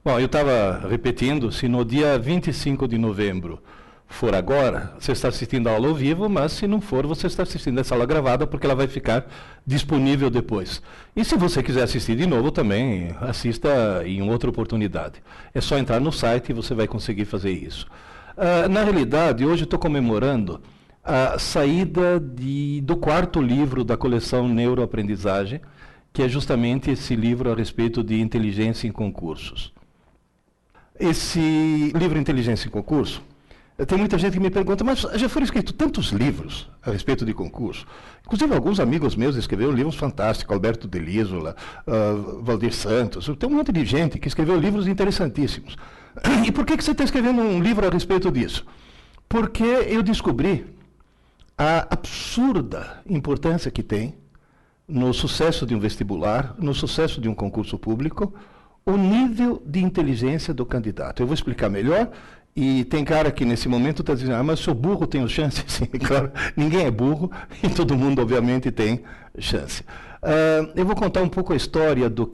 Bom, eu estava repetindo, se no dia 25 de novembro for agora, você está assistindo a aula ao vivo, mas se não for, você está assistindo essa aula gravada, porque ela vai ficar disponível depois. E se você quiser assistir de novo também, assista em outra oportunidade. É só entrar no site e você vai conseguir fazer isso. Na realidade, hoje eu estou comemorando a saída do quarto livro da coleção Neuroaprendizagem, que é justamente esse livro a respeito de inteligência em concursos. Esse livro Inteligência em Concurso, tem muita gente que me pergunta, mas já foram escritos tantos livros a respeito de concurso? Inclusive, alguns amigos meus escreveram livros fantásticos, Alberto de Lísola, Valdir Santos, tem um monte de gente que escreveu livros interessantíssimos. E por que você está escrevendo um livro a respeito disso? Porque eu descobri a absurda importância que tem no sucesso de um vestibular, no sucesso de um concurso público, o nível de inteligência do candidato. Eu vou explicar melhor, e tem cara que nesse momento está dizendo, mas sou burro, tenho chance? Sim, claro, ninguém é burro, e todo mundo, obviamente, tem chance. Eu vou contar um pouco a história do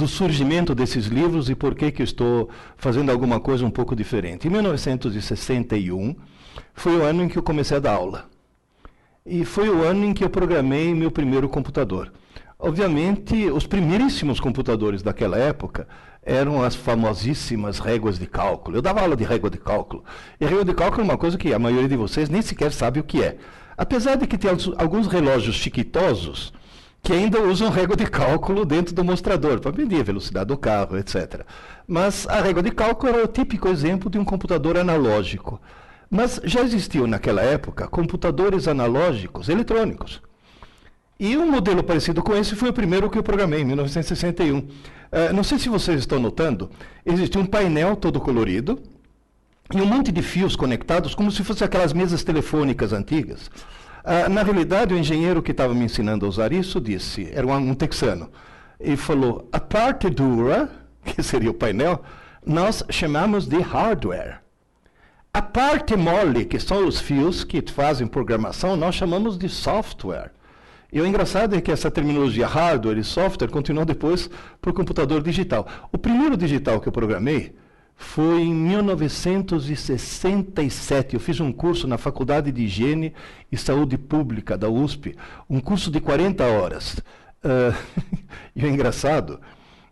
surgimento desses livros e por que eu estou fazendo alguma coisa um pouco diferente. Em 1961, foi o ano em que eu comecei a dar aula. E foi o ano em que eu programei meu primeiro computador. Obviamente, os primeiríssimos computadores daquela época eram as famosíssimas réguas de cálculo. Eu dava aula de régua de cálculo. E régua de cálculo é uma coisa que a maioria de vocês nem sequer sabe o que é. Apesar de que tem alguns relógios chiquitosos que ainda usam régua de cálculo dentro do mostrador, para medir a velocidade do carro, etc. Mas a régua de cálculo era o típico exemplo de um computador analógico. Mas já existiam naquela época computadores analógicos eletrônicos. E um modelo parecido com esse foi o primeiro que eu programei, em 1961. Não sei se vocês estão notando, existia um painel todo colorido e um monte de fios conectados, como se fossem aquelas mesas telefônicas antigas. Na realidade, o engenheiro que estava me ensinando a usar isso disse, era um texano, e falou, a parte dura, que seria o painel, nós chamamos de hardware. A parte mole, que são os fios que fazem programação, nós chamamos de software. E o engraçado é que essa terminologia hardware e software continuou depois para o computador digital. O primeiro digital que eu programei foi em 1967. Eu fiz um curso na Faculdade de Higiene e Saúde Pública da USP, um curso de 40 horas. E o engraçado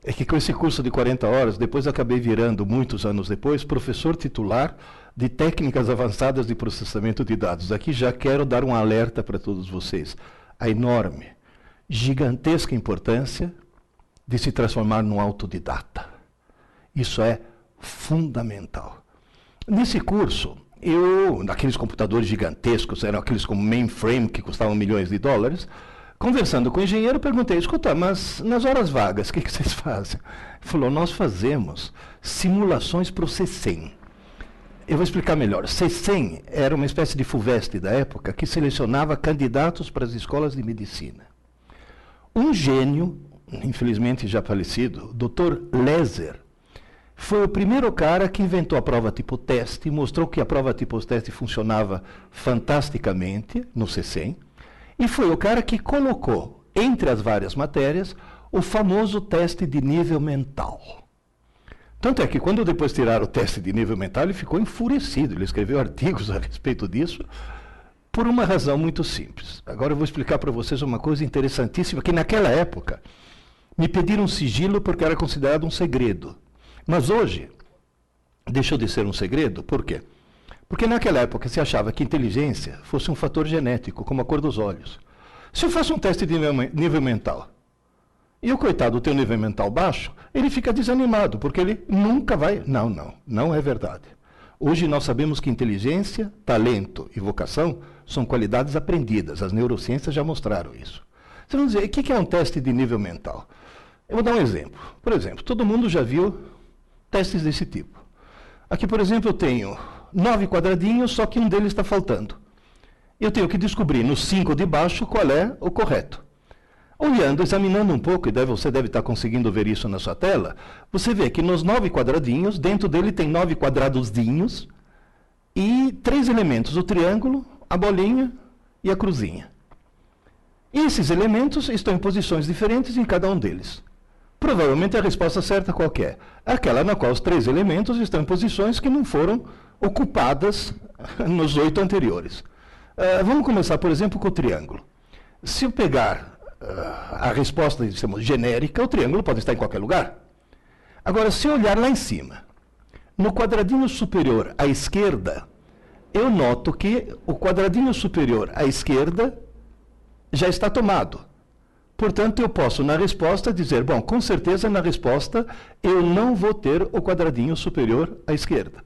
é que com esse curso de 40 horas, depois acabei virando, muitos anos depois, professor titular de técnicas avançadas de processamento de dados. Aqui já quero dar um alerta para todos vocês. A enorme, gigantesca importância de se transformar num autodidata. Isso é fundamental. Nesse curso, naqueles computadores gigantescos, eram aqueles como mainframe, que custavam milhões de dólares, conversando com o engenheiro, perguntei, escuta, mas nas horas vagas, o que vocês fazem? Ele falou, nós fazemos simulações para o C100. Eu vou explicar melhor. C100 era uma espécie de FUVEST da época que selecionava candidatos para as escolas de medicina. Um gênio, infelizmente já falecido, Dr. Leser, foi o primeiro cara que inventou a prova tipo-teste, mostrou que a prova tipo-teste funcionava fantasticamente no C100, e foi o cara que colocou, entre as várias matérias, o famoso teste de nível mental. Tanto é que quando depois tiraram o teste de nível mental, ele ficou enfurecido. Ele escreveu artigos a respeito disso, por uma razão muito simples. Agora eu vou explicar para vocês uma coisa interessantíssima, que naquela época me pediram sigilo porque era considerado um segredo. Mas hoje, deixou de ser um segredo, por quê? Porque naquela época se achava que inteligência fosse um fator genético, como a cor dos olhos. Se eu faço um teste de nível mental, e o coitado tem um nível mental baixo, ele fica desanimado, porque ele nunca vai... Não é verdade. Hoje nós sabemos que inteligência, talento e vocação são qualidades aprendidas. As neurociências já mostraram isso. Você vai dizer, o que é um teste de nível mental? Eu vou dar um exemplo. Por exemplo, todo mundo já viu testes desse tipo. Aqui, por exemplo, eu tenho 9 quadradinhos, só que um deles está faltando. Eu tenho que descobrir nos 5 de baixo qual é o correto. Olhando, examinando um pouco, e você deve estar conseguindo ver isso na sua tela, você vê que nos 9 quadradinhos, dentro dele tem 9 quadradozinhos e 3 elementos, o triângulo, a bolinha e a cruzinha. E esses elementos estão em posições diferentes em cada um deles. Provavelmente a resposta certa qual que é? Aquela na qual os 3 elementos estão em posições que não foram ocupadas nos 8 anteriores. Vamos começar, por exemplo, com o triângulo. Se eu pegar a resposta genérica, o triângulo pode estar em qualquer lugar. Agora, se eu olhar lá em cima, no quadradinho superior à esquerda, eu noto que o quadradinho superior à esquerda já está tomado. Portanto, eu posso, na resposta, dizer, bom, com certeza, na resposta, eu não vou ter o quadradinho superior à esquerda.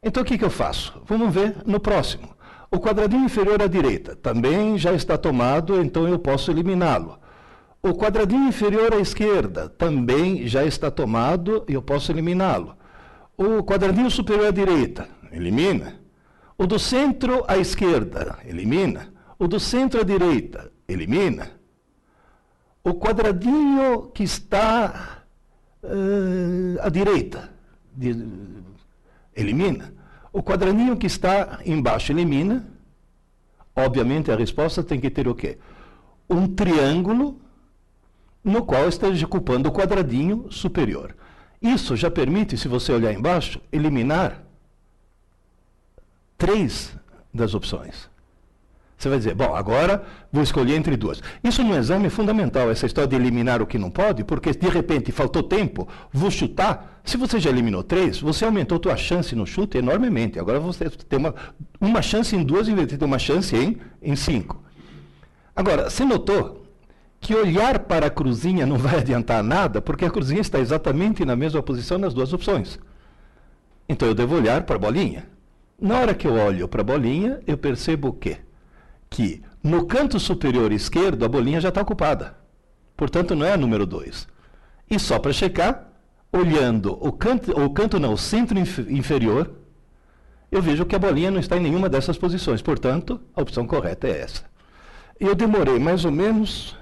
Então, o que eu faço? Vamos ver no próximo. O quadradinho inferior à direita também já está tomado, então eu posso eliminá-lo. O quadradinho inferior à esquerda também já está tomado, e eu posso eliminá-lo. O quadradinho superior à direita, elimina. O do centro à esquerda, elimina. O do centro à direita, elimina. O quadradinho que está à direita, elimina. O quadradinho que está embaixo, elimina. Obviamente, a resposta tem que ter o quê? Um triângulo no qual esteja ocupando o quadradinho superior. Isso já permite, se você olhar embaixo, eliminar 3 das opções. Você vai dizer, bom, agora vou escolher entre 2. Isso no exame é fundamental, essa história de eliminar o que não pode, porque de repente faltou tempo, vou chutar. Se você já eliminou 3, você aumentou a sua chance no chute enormemente. Agora você tem uma chance em 2 em vez de ter uma chance em 5. Agora, você notou que olhar para a cruzinha não vai adiantar nada, porque a cruzinha está exatamente na mesma posição nas 2 opções. Então eu devo olhar para a bolinha. Na hora que eu olho para a bolinha, eu percebo o quê? Que no canto superior esquerdo a bolinha já está ocupada. Portanto, não é a número 2. E só para checar, olhando o centro inferior, eu vejo que a bolinha não está em nenhuma dessas posições. Portanto, a opção correta é essa. Eu demorei mais ou menos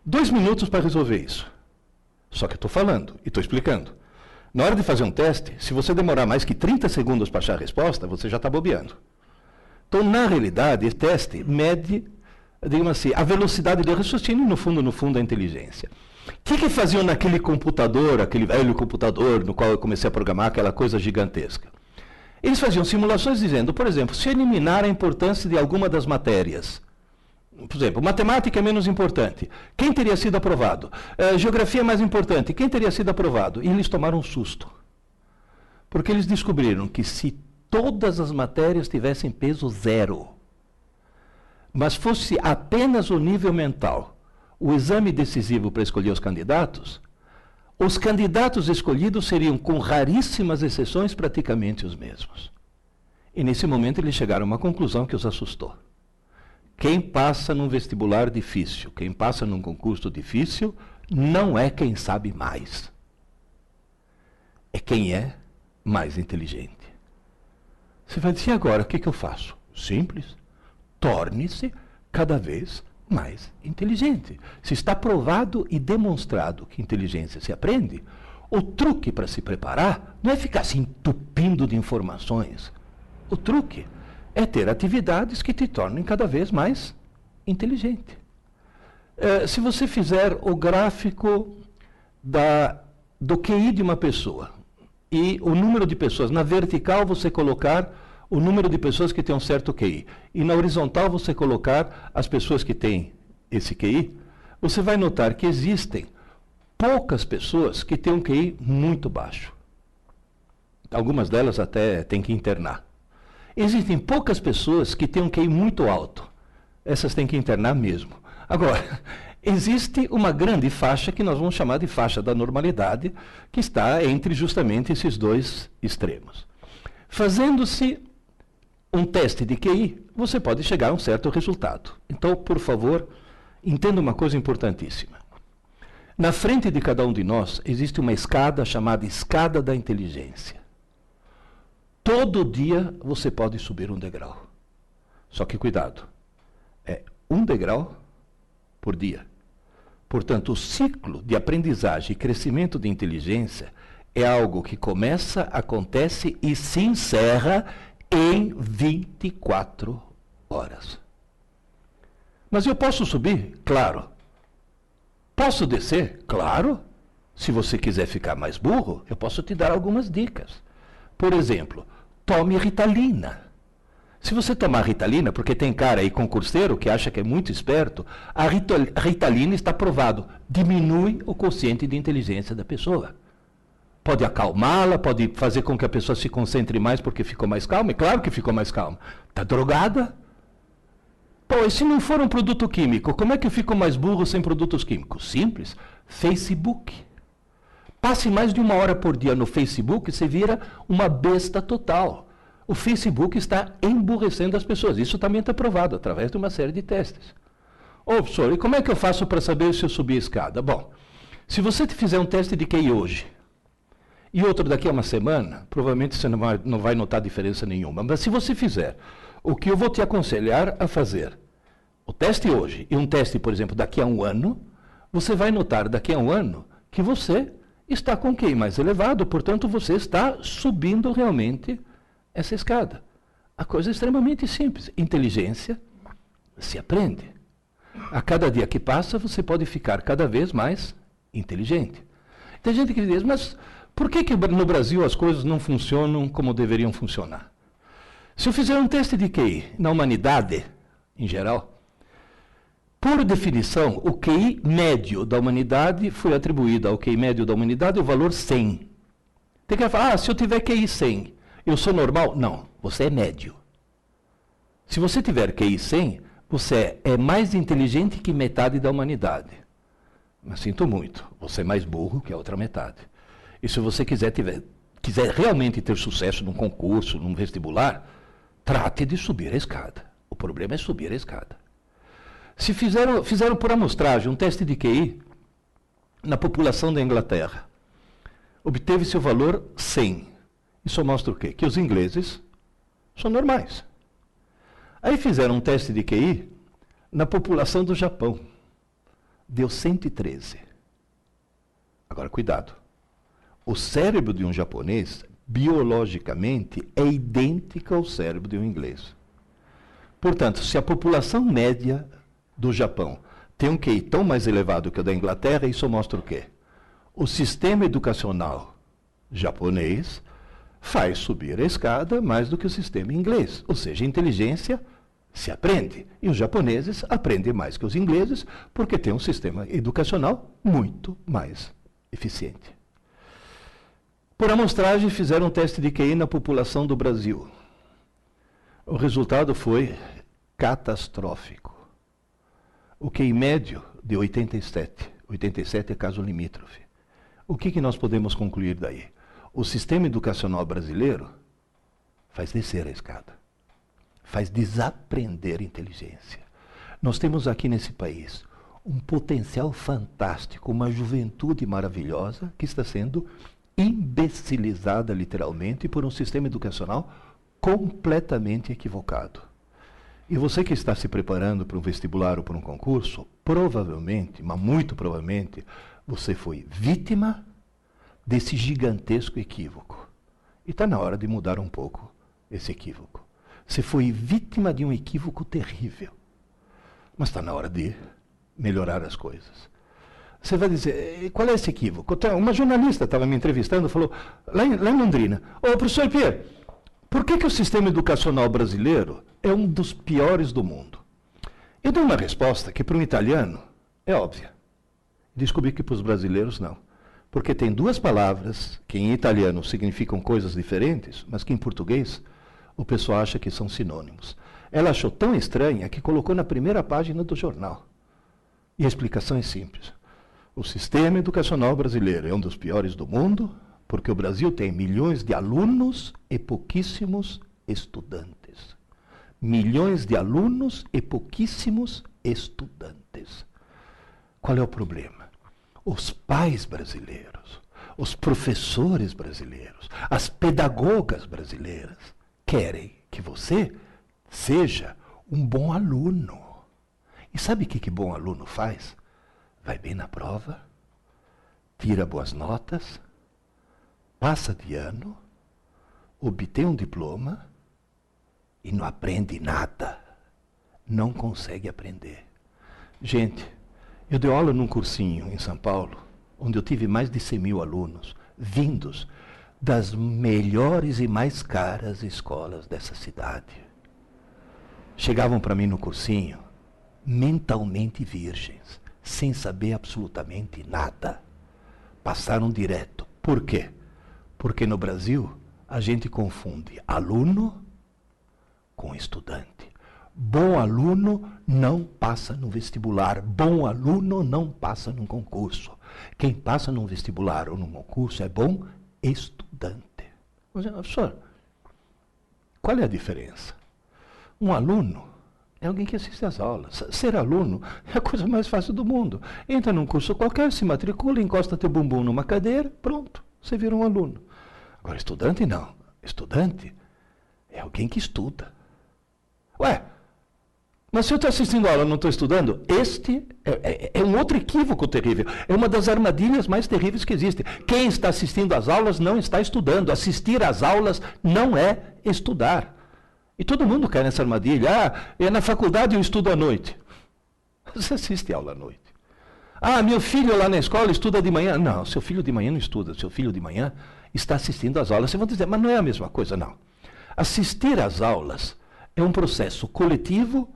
2 minutos para resolver isso. Só que eu estou falando e estou explicando. Na hora de fazer um teste, se você demorar mais que 30 segundos para achar a resposta, você já está bobeando. Então, na realidade, esse teste mede, digamos assim, a velocidade de raciocínio e, no fundo, a inteligência. O que faziam naquele computador, aquele velho computador no qual eu comecei a programar aquela coisa gigantesca? Eles faziam simulações dizendo, por exemplo, se eliminar a importância de alguma das matérias, por exemplo, matemática é menos importante, quem teria sido aprovado? Geografia é mais importante, quem teria sido aprovado? E eles tomaram um susto. Porque eles descobriram que se todas as matérias tivessem peso 0, mas fosse apenas o nível mental, o exame decisivo para escolher os candidatos escolhidos seriam, com raríssimas exceções, praticamente os mesmos. E nesse momento eles chegaram a uma conclusão que os assustou. Quem passa num vestibular difícil, quem passa num concurso difícil, não é quem sabe mais. É quem é mais inteligente. Você vai dizer, agora, o que eu faço? Simples. Torne-se cada vez mais inteligente. Se está provado e demonstrado que inteligência se aprende, o truque para se preparar não é ficar se entupindo de informações. O truque é ter atividades que te tornem cada vez mais inteligente. Se você fizer o gráfico do QI de uma pessoa, e o número de pessoas, na vertical você colocar o número de pessoas que têm um certo QI, e na horizontal você colocar as pessoas que têm esse QI, você vai notar que existem poucas pessoas que têm um QI muito baixo. Algumas delas até têm que internar. Existem poucas pessoas que têm um QI muito alto. Essas têm que internar mesmo. Agora, existe uma grande faixa que nós vamos chamar de faixa da normalidade, que está entre justamente esses 2 extremos. Fazendo-se um teste de QI, você pode chegar a um certo resultado. Então, por favor, entenda uma coisa importantíssima. Na frente de cada um de nós existe uma escada chamada escada da inteligência. Todo dia você pode subir um degrau. Só que cuidado, é um degrau por dia. Portanto, o ciclo de aprendizagem e crescimento de inteligência é algo que começa, acontece e se encerra em 24 horas. Mas eu posso subir? Claro. Posso descer? Claro. Se você quiser ficar mais burro, eu posso te dar algumas dicas. Por exemplo, tome Ritalina. Se você tomar Ritalina, porque tem cara aí concurseiro que acha que é muito esperto, a Ritalina está provado, diminui o quociente de inteligência da pessoa. Pode acalmá-la, pode fazer com que a pessoa se concentre mais porque ficou mais calma, e claro que ficou mais calma. Está drogada? Pô, e se não for um produto químico, como é que eu fico mais burro sem produtos químicos? Simples, Facebook. Passe mais de 1 hora por dia no Facebook, você vira uma besta total. O Facebook está emburrecendo as pessoas. Isso também está provado através de uma série de testes. Ô, professor, e como é que eu faço para saber se eu subi a escada? Bom, se você fizer um teste de QI hoje e outro daqui a uma semana, provavelmente você não vai notar diferença nenhuma. Mas se você fizer o que eu vou te aconselhar a fazer, o teste hoje e um teste, por exemplo, daqui a um ano, você vai notar daqui a um ano que você está com QI mais elevado, portanto, você está subindo realmente essa escada. A coisa é extremamente simples. Inteligência se aprende. A cada dia que passa, você pode ficar cada vez mais inteligente. Tem gente que diz, mas por que no Brasil as coisas não funcionam como deveriam funcionar? Se eu fizer um teste de QI na humanidade, em geral, por definição, o QI médio da humanidade foi atribuído ao QI médio da humanidade o valor 100. Tem que falar, se eu tiver QI 100, eu sou normal? Não, você é médio. Se você tiver QI 100, você é mais inteligente que metade da humanidade. Mas sinto muito, você é mais burro que a outra metade. E se você quiser realmente ter sucesso num concurso, num vestibular, trate de subir a escada. O problema é subir a escada. Se fizeram por amostragem um teste de QI na população da Inglaterra, obteve-se o valor 100. Isso mostra o quê? Que os ingleses são normais. Aí fizeram um teste de QI na população do Japão. Deu 113. Agora, cuidado. O cérebro de um japonês, biologicamente, é idêntico ao cérebro de um inglês. Portanto, se a população média do Japão tem um QI tão mais elevado que o da Inglaterra, isso mostra o quê? O sistema educacional japonês faz subir a escada mais do que o sistema inglês. Ou seja, inteligência se aprende. E os japoneses aprendem mais que os ingleses porque têm um sistema educacional muito mais eficiente. Por amostragem, fizeram um teste de QI na população do Brasil. O resultado foi catastrófico. O QI médio de 87. 87 é caso limítrofe. O que nós podemos concluir daí? O sistema educacional brasileiro faz descer a escada. Faz desaprender inteligência. Nós temos aqui nesse país um potencial fantástico, uma juventude maravilhosa que está sendo imbecilizada literalmente por um sistema educacional completamente equivocado. E você que está se preparando para um vestibular ou para um concurso, provavelmente, mas muito provavelmente, você foi vítima desse gigantesco equívoco. E está na hora de mudar um pouco esse equívoco. Você foi vítima de um equívoco terrível. Mas está na hora de melhorar as coisas. Você vai dizer, qual é esse equívoco? Uma jornalista estava me entrevistando, falou, lá em Londrina, ô professor Pierre, por que o sistema educacional brasileiro é um dos piores do mundo? Eu dei uma resposta que para um italiano é óbvia. Descobri que para os brasileiros não. Porque tem duas palavras que em italiano significam coisas diferentes, mas que em português o pessoal acha que são sinônimos. Ela achou tão estranha que colocou na primeira página do jornal. E a explicação é simples. O sistema educacional brasileiro é um dos piores do mundo, porque o Brasil tem milhões de alunos e pouquíssimos estudantes. Milhões de alunos e pouquíssimos estudantes. Qual é o problema? Os pais brasileiros, os professores brasileiros, as pedagogas brasileiras querem que você seja um bom aluno. E sabe o que bom aluno faz? Vai bem na prova, tira boas notas, passa de ano, obtém um diploma e não aprende nada. Não consegue aprender. Gente, Eu dei aula num cursinho em São Paulo, onde eu tive mais de 100.000 alunos, vindos das melhores e mais caras escolas dessa cidade. Chegavam para mim no cursinho, mentalmente virgens, sem saber absolutamente nada. Passaram direto. Por quê? Porque no Brasil a gente confunde aluno com estudante. Bom aluno não passa no vestibular. Bom aluno não passa num concurso. Quem passa num vestibular ou num concurso é bom estudante. Mas, professor, qual é a diferença? Um aluno é alguém que assiste às aulas. Ser aluno é a coisa mais fácil do mundo. Entra num curso qualquer, se matricula, encosta teu bumbum numa cadeira, pronto, você vira um aluno. Agora, estudante não. Estudante é alguém que estuda. Ué, mas se eu estou assistindo a aula e não estou estudando, este é um outro equívoco terrível. É uma das armadilhas mais terríveis que existe. Quem está assistindo às aulas não está estudando. Assistir às aulas não é estudar. E todo mundo cai nessa armadilha. Ah, na faculdade eu estudo à noite. Você assiste aula à noite. Ah, meu filho lá na escola estuda de manhã. Não, seu filho de manhã não estuda. Seu filho de manhã está assistindo às aulas. Vocês vão dizer, mas não é a mesma coisa, não. Assistir às aulas é um processo coletivo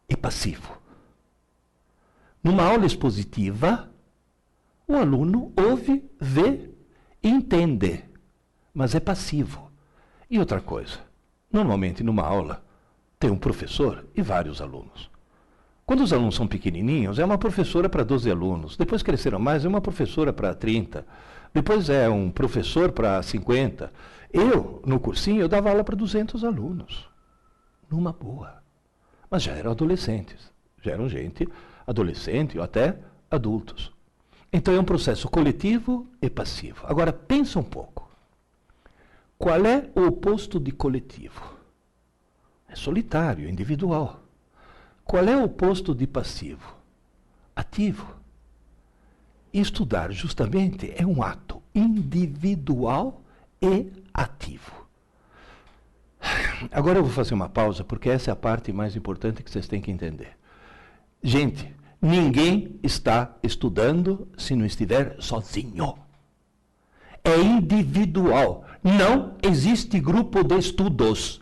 e passivo. Numa aula expositiva, o aluno ouve, vê e entende, mas é passivo. E outra coisa, normalmente numa aula tem um professor e vários alunos. Quando os alunos são pequenininhos, é uma professora para 12 alunos. Depois cresceram mais, é uma professora para 30. Depois é um professor para 50. Eu, no cursinho, eu dava aula para 200 alunos. Numa boa. Mas já eram adolescentes. Já eram gente adolescente ou até adultos. Então é um processo coletivo e passivo. Agora, pensa um pouco. Qual é o oposto de coletivo? É solitário, individual. Qual é o oposto de passivo? Ativo. Estudar, justamente, é um ato individual e ativo. Agora eu vou fazer uma pausa, porque essa é a parte mais importante que vocês têm que entender. Gente, ninguém está estudando se não estiver sozinho. É individual. Não existe grupo de estudos.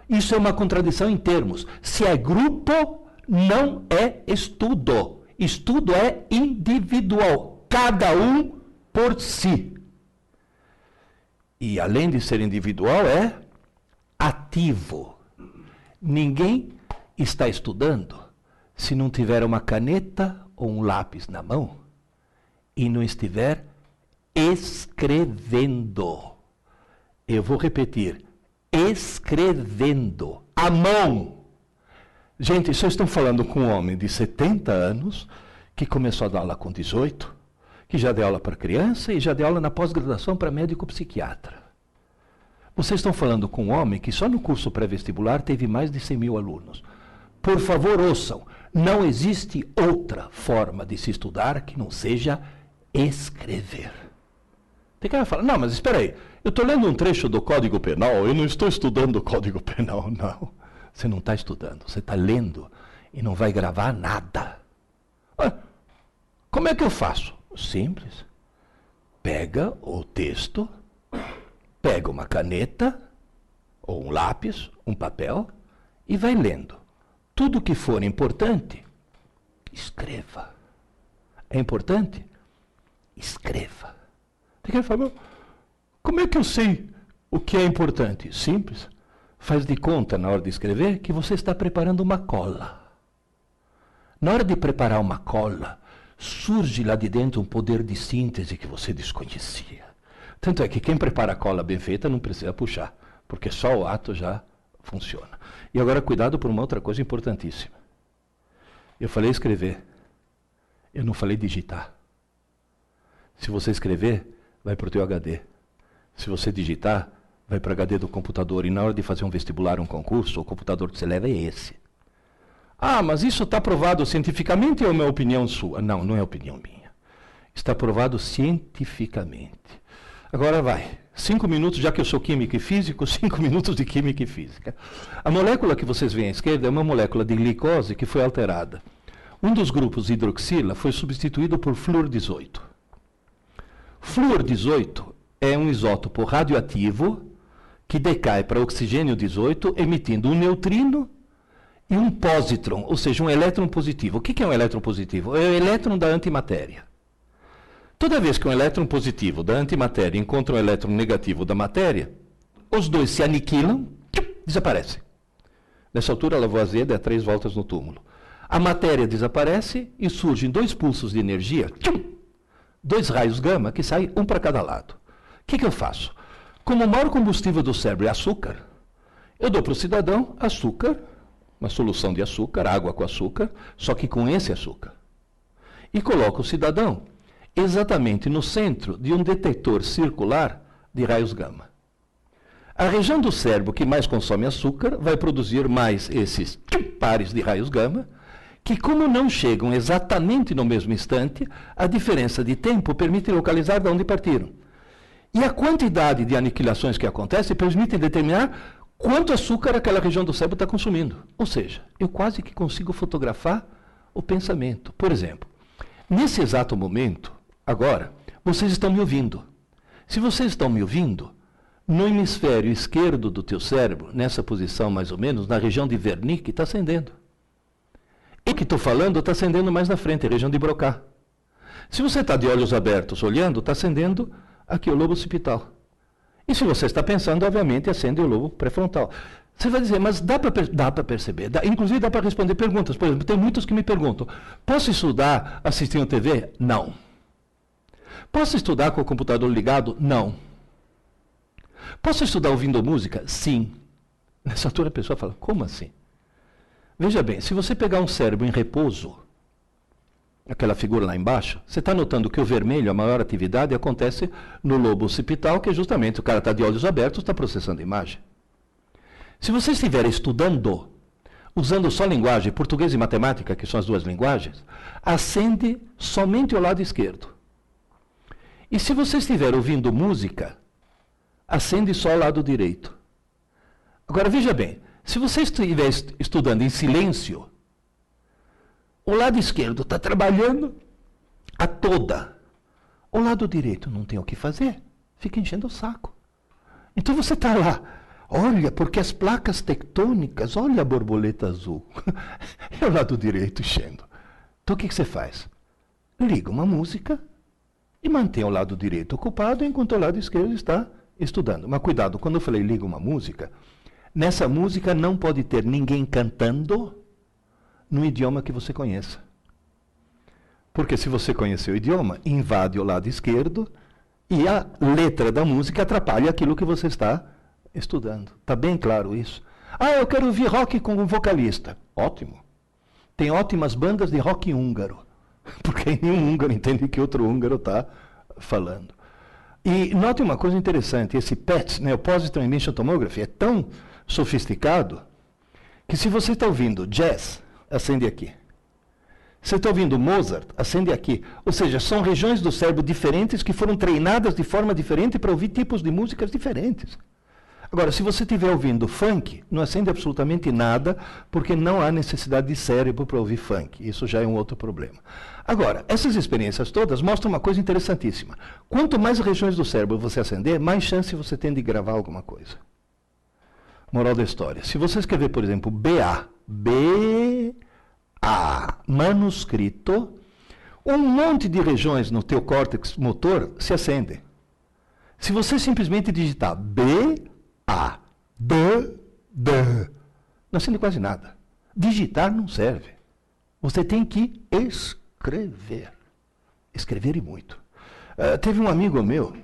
Isso é uma contradição em termos. Se é grupo, não é estudo. Estudo é individual. Cada um por si. E além de ser individual, é ativo. Ninguém está estudando se não tiver uma caneta ou um lápis na mão e não estiver escrevendo. Eu vou repetir. Escrevendo. À mão. Gente, vocês estão falando com um homem de 70 anos que começou a dar aula com 18, que já deu aula para criança e já deu aula na pós-graduação para médico psiquiatra. Vocês estão falando com um homem que só no curso pré-vestibular teve mais de 100.000 alunos. Por favor, ouçam. Não existe outra forma de se estudar que não seja escrever. Tem cara que fala, não, mas espera aí, eu estou lendo um trecho do Código Penal, eu não estou estudando o Código Penal, não. Você não está estudando, você está lendo e não vai gravar nada. Como é que eu faço? Simples. Pega o texto, pega uma caneta, ou um lápis, um papel, e vai lendo. Tudo que for importante, escreva. É importante? Escreva. Tem que falar, como é que eu sei o que é importante? Simples. Faz de conta, na hora de escrever, que você está preparando uma cola. Na hora de preparar uma cola, surge lá de dentro um poder de síntese que você desconhecia. Tanto é que quem prepara a cola bem feita não precisa puxar, porque só o ato já funciona. E agora cuidado por uma outra coisa importantíssima. Eu falei escrever, eu não falei digitar. Se você escrever, vai para o teu HD. Se você digitar, vai para o HD do computador. E na hora de fazer um vestibular, um concurso, o computador que você leva é esse. Ah, mas isso está provado cientificamente ou é uma opinião sua? Não, não é opinião minha. Está provado cientificamente. Agora vai. 5 minutos, já que eu sou químico e físico, 5 minutos de química e física. A molécula que vocês veem à esquerda é uma molécula de glicose que foi alterada. Um dos grupos hidroxila foi substituído por flúor 18. Flúor 18 é um isótopo radioativo que decai para oxigênio 18, emitindo um neutrino e um pósitron, ou seja, um elétron positivo. O que é um elétron positivo? É o elétron da antimatéria. Toda vez que um elétron positivo da antimatéria encontra um elétron negativo da matéria, os dois se aniquilam, desaparecem. Nessa altura, Lavoisier dá 3 voltas no túmulo. A matéria desaparece e surgem 2 pulsos de energia, 2 raios gama que saem um para cada lado. O que eu faço? Como o maior combustível do cérebro é açúcar, eu dou para o cidadão açúcar, uma solução de açúcar, água com açúcar, só que com esse açúcar. E coloco o cidadão exatamente no centro de um detector circular de raios gama. A região do cérebro que mais consome açúcar vai produzir mais esses pares de raios gama, que como não chegam exatamente no mesmo instante, a diferença de tempo permite localizar de onde partiram. E a quantidade de aniquilações que acontecem permite determinar quanto açúcar aquela região do cérebro está consumindo. Ou seja, eu quase que consigo fotografar o pensamento. Por exemplo, nesse exato momento, agora, vocês estão me ouvindo. Se vocês estão me ouvindo, no hemisfério esquerdo do teu cérebro, nessa posição mais ou menos, na região de Wernicke, está acendendo. E o que estou falando está acendendo mais na frente, a região de Broca. Se você está de olhos abertos olhando, está acendendo aqui o lobo occipital. E se você está pensando, obviamente, acende o lobo pré-frontal. Você vai dizer, mas dá para perceber, inclusive dá para responder perguntas. Por exemplo, tem muitos que me perguntam, posso estudar assistindo TV? Não. Posso estudar com o computador ligado? Não. Posso estudar ouvindo música? Sim. Nessa altura a pessoa fala, como assim? Veja bem, se você pegar um cérebro em repouso, aquela figura lá embaixo, você está notando que o vermelho, a maior atividade, acontece no lobo occipital, que é justamente o cara está de olhos abertos, está processando a imagem. Se você estiver estudando, usando só linguagem, português e matemática, que são as 2 linguagens, acende somente o lado esquerdo. E se você estiver ouvindo música, acende só o lado direito. Agora, veja bem, se você estiver estudando em silêncio, o lado esquerdo está trabalhando a toda. O lado direito não tem o que fazer, fica enchendo o saco. Então você está lá, olha, porque as placas tectônicas, olha a borboleta azul. É o lado direito enchendo. Então o que você faz? Liga uma música e mantém o lado direito ocupado enquanto o lado esquerdo está estudando. Mas cuidado, quando eu falei liga uma música, nessa música não pode ter ninguém cantando no idioma que você conheça. Porque se você conhecer o idioma, invade o lado esquerdo e a letra da música atrapalha aquilo que você está estudando. Está bem claro isso? Ah, eu quero ouvir rock com um vocalista. Ótimo. Tem ótimas bandas de rock húngaro. Porque nenhum húngaro entende o que outro húngaro está falando. E note uma coisa interessante, esse PET, né, o Positron Emission Tomography, é tão sofisticado que se você está ouvindo jazz, acende aqui. Se você está ouvindo Mozart, acende aqui. Ou seja, são regiões do cérebro diferentes que foram treinadas de forma diferente para ouvir tipos de músicas diferentes. Agora, se você estiver ouvindo funk, não acende absolutamente nada, porque não há necessidade de cérebro para ouvir funk. Isso já é um outro problema. Agora, essas experiências todas mostram uma coisa interessantíssima. Quanto mais regiões do cérebro você acender, mais chance você tem de gravar alguma coisa. Moral da história. Se você escrever, por exemplo, BA, manuscrito, um monte de regiões no teu córtex motor se acendem. Se você simplesmente digitar não acende quase nada. Digitar não serve. Você tem que escrever. Escrever e muito. Teve um amigo meu,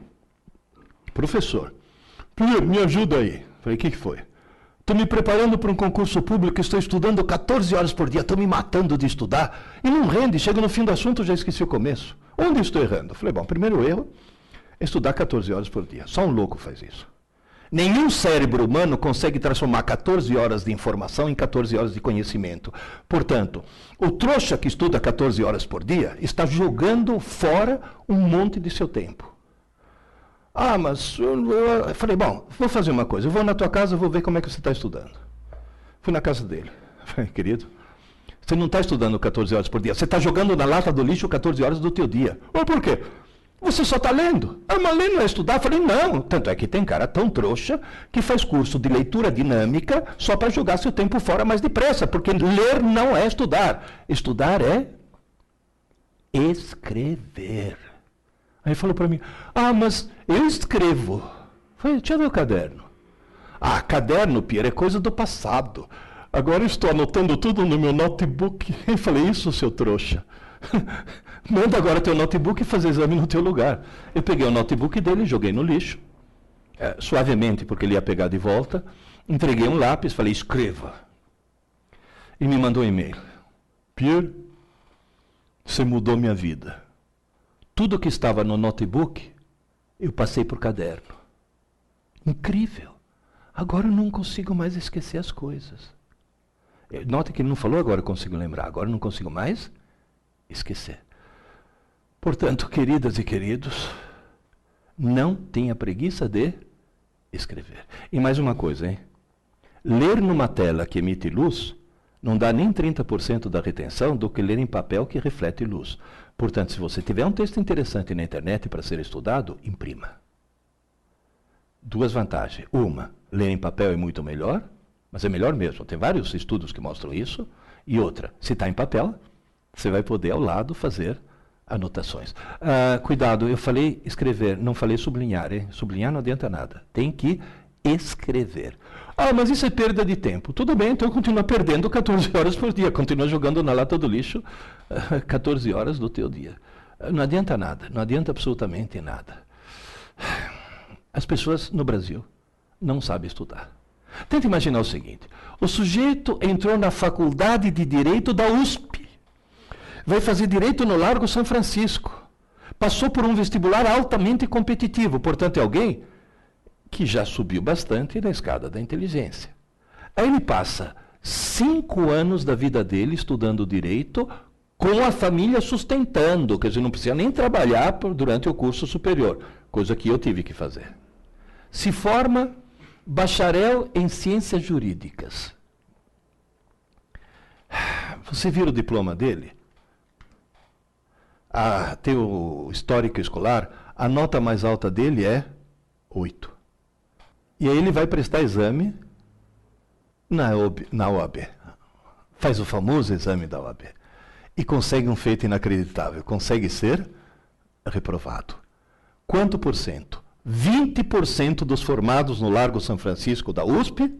professor. Me ajuda aí. Falei, o que foi? Estou me preparando para um concurso público, estou estudando 14 horas por dia, estou me matando de estudar, e não rende, chega no fim do assunto, já esqueci o começo. Onde estou errando? Falei, bom, primeiro erro é estudar 14 horas por dia. Só um louco faz isso. Nenhum cérebro humano consegue transformar 14 horas de informação em 14 horas de conhecimento. Portanto, o trouxa que estuda 14 horas por dia está jogando fora um monte de seu tempo. Ah, mas eu falei, bom, vou fazer uma coisa, eu vou na tua casa, vou ver como é que você está estudando. Fui na casa dele. Falei, querido, Você não está estudando 14 horas por dia. Você está jogando na lata do lixo 14 horas do teu dia. Ou por quê? Você só está lendo. Ah, mas ler não é estudar? Eu falei, não. Tanto é que tem cara tão trouxa que faz curso de leitura dinâmica só para jogar seu tempo fora mais depressa. Porque ler não é estudar. Estudar é escrever. Aí ele falou para mim, mas eu escrevo. Eu falei, deixa eu ver o caderno. Caderno, Pierre, é coisa do passado. Agora eu estou anotando tudo no meu notebook. Eu falei, isso, seu trouxa. Manda agora teu notebook e fazer exame no teu lugar. Eu peguei o notebook dele, joguei no lixo, suavemente, porque ele ia pegar de volta. Entreguei um lápis, falei, escreva. E me mandou um e-mail. Pierre, você mudou minha vida. Tudo que estava no notebook, eu passei por caderno. Incrível. Agora eu não consigo mais esquecer as coisas. Nota que ele não falou agora eu consigo lembrar. Agora eu não consigo mais esquecer. Portanto, queridas e queridos, não tenha preguiça de escrever. E mais uma coisa, hein? Ler numa tela que emite luz não dá nem 30% da retenção do que ler em papel que reflete luz. Portanto, se você tiver um texto interessante na internet para ser estudado, imprima. Duas vantagens. Uma, ler em papel é muito melhor, mas é melhor mesmo. Tem vários estudos que mostram isso. E outra, se está em papel, você vai poder ao lado fazer anotações. Cuidado, eu falei escrever, não falei sublinhar. Hein? Sublinhar não adianta nada. Tem que escrever. Mas isso é perda de tempo. Tudo bem, então continua perdendo 14 horas por dia. Continua jogando na lata do lixo 14 horas do teu dia. Não adianta nada. Não adianta absolutamente nada. As pessoas no Brasil não sabem estudar. Tenta imaginar o seguinte. O sujeito entrou na faculdade de Direito da USP. Vai fazer Direito no Largo São Francisco. Passou por um vestibular altamente competitivo. Portanto, é alguém que já subiu bastante na escada da inteligência. Aí ele passa 5 anos da vida dele estudando Direito, com a família sustentando. Quer dizer, não precisa nem trabalhar durante o curso superior. Coisa que eu tive que fazer. Se forma bacharel em Ciências Jurídicas. Você vira o diploma dele? Tem o histórico escolar, a nota mais alta dele é 8. E aí ele vai prestar exame na OAB. Faz o famoso exame da OAB. E consegue um feito inacreditável. Consegue ser reprovado. Quanto por cento? 20% dos formados no Largo São Francisco da USP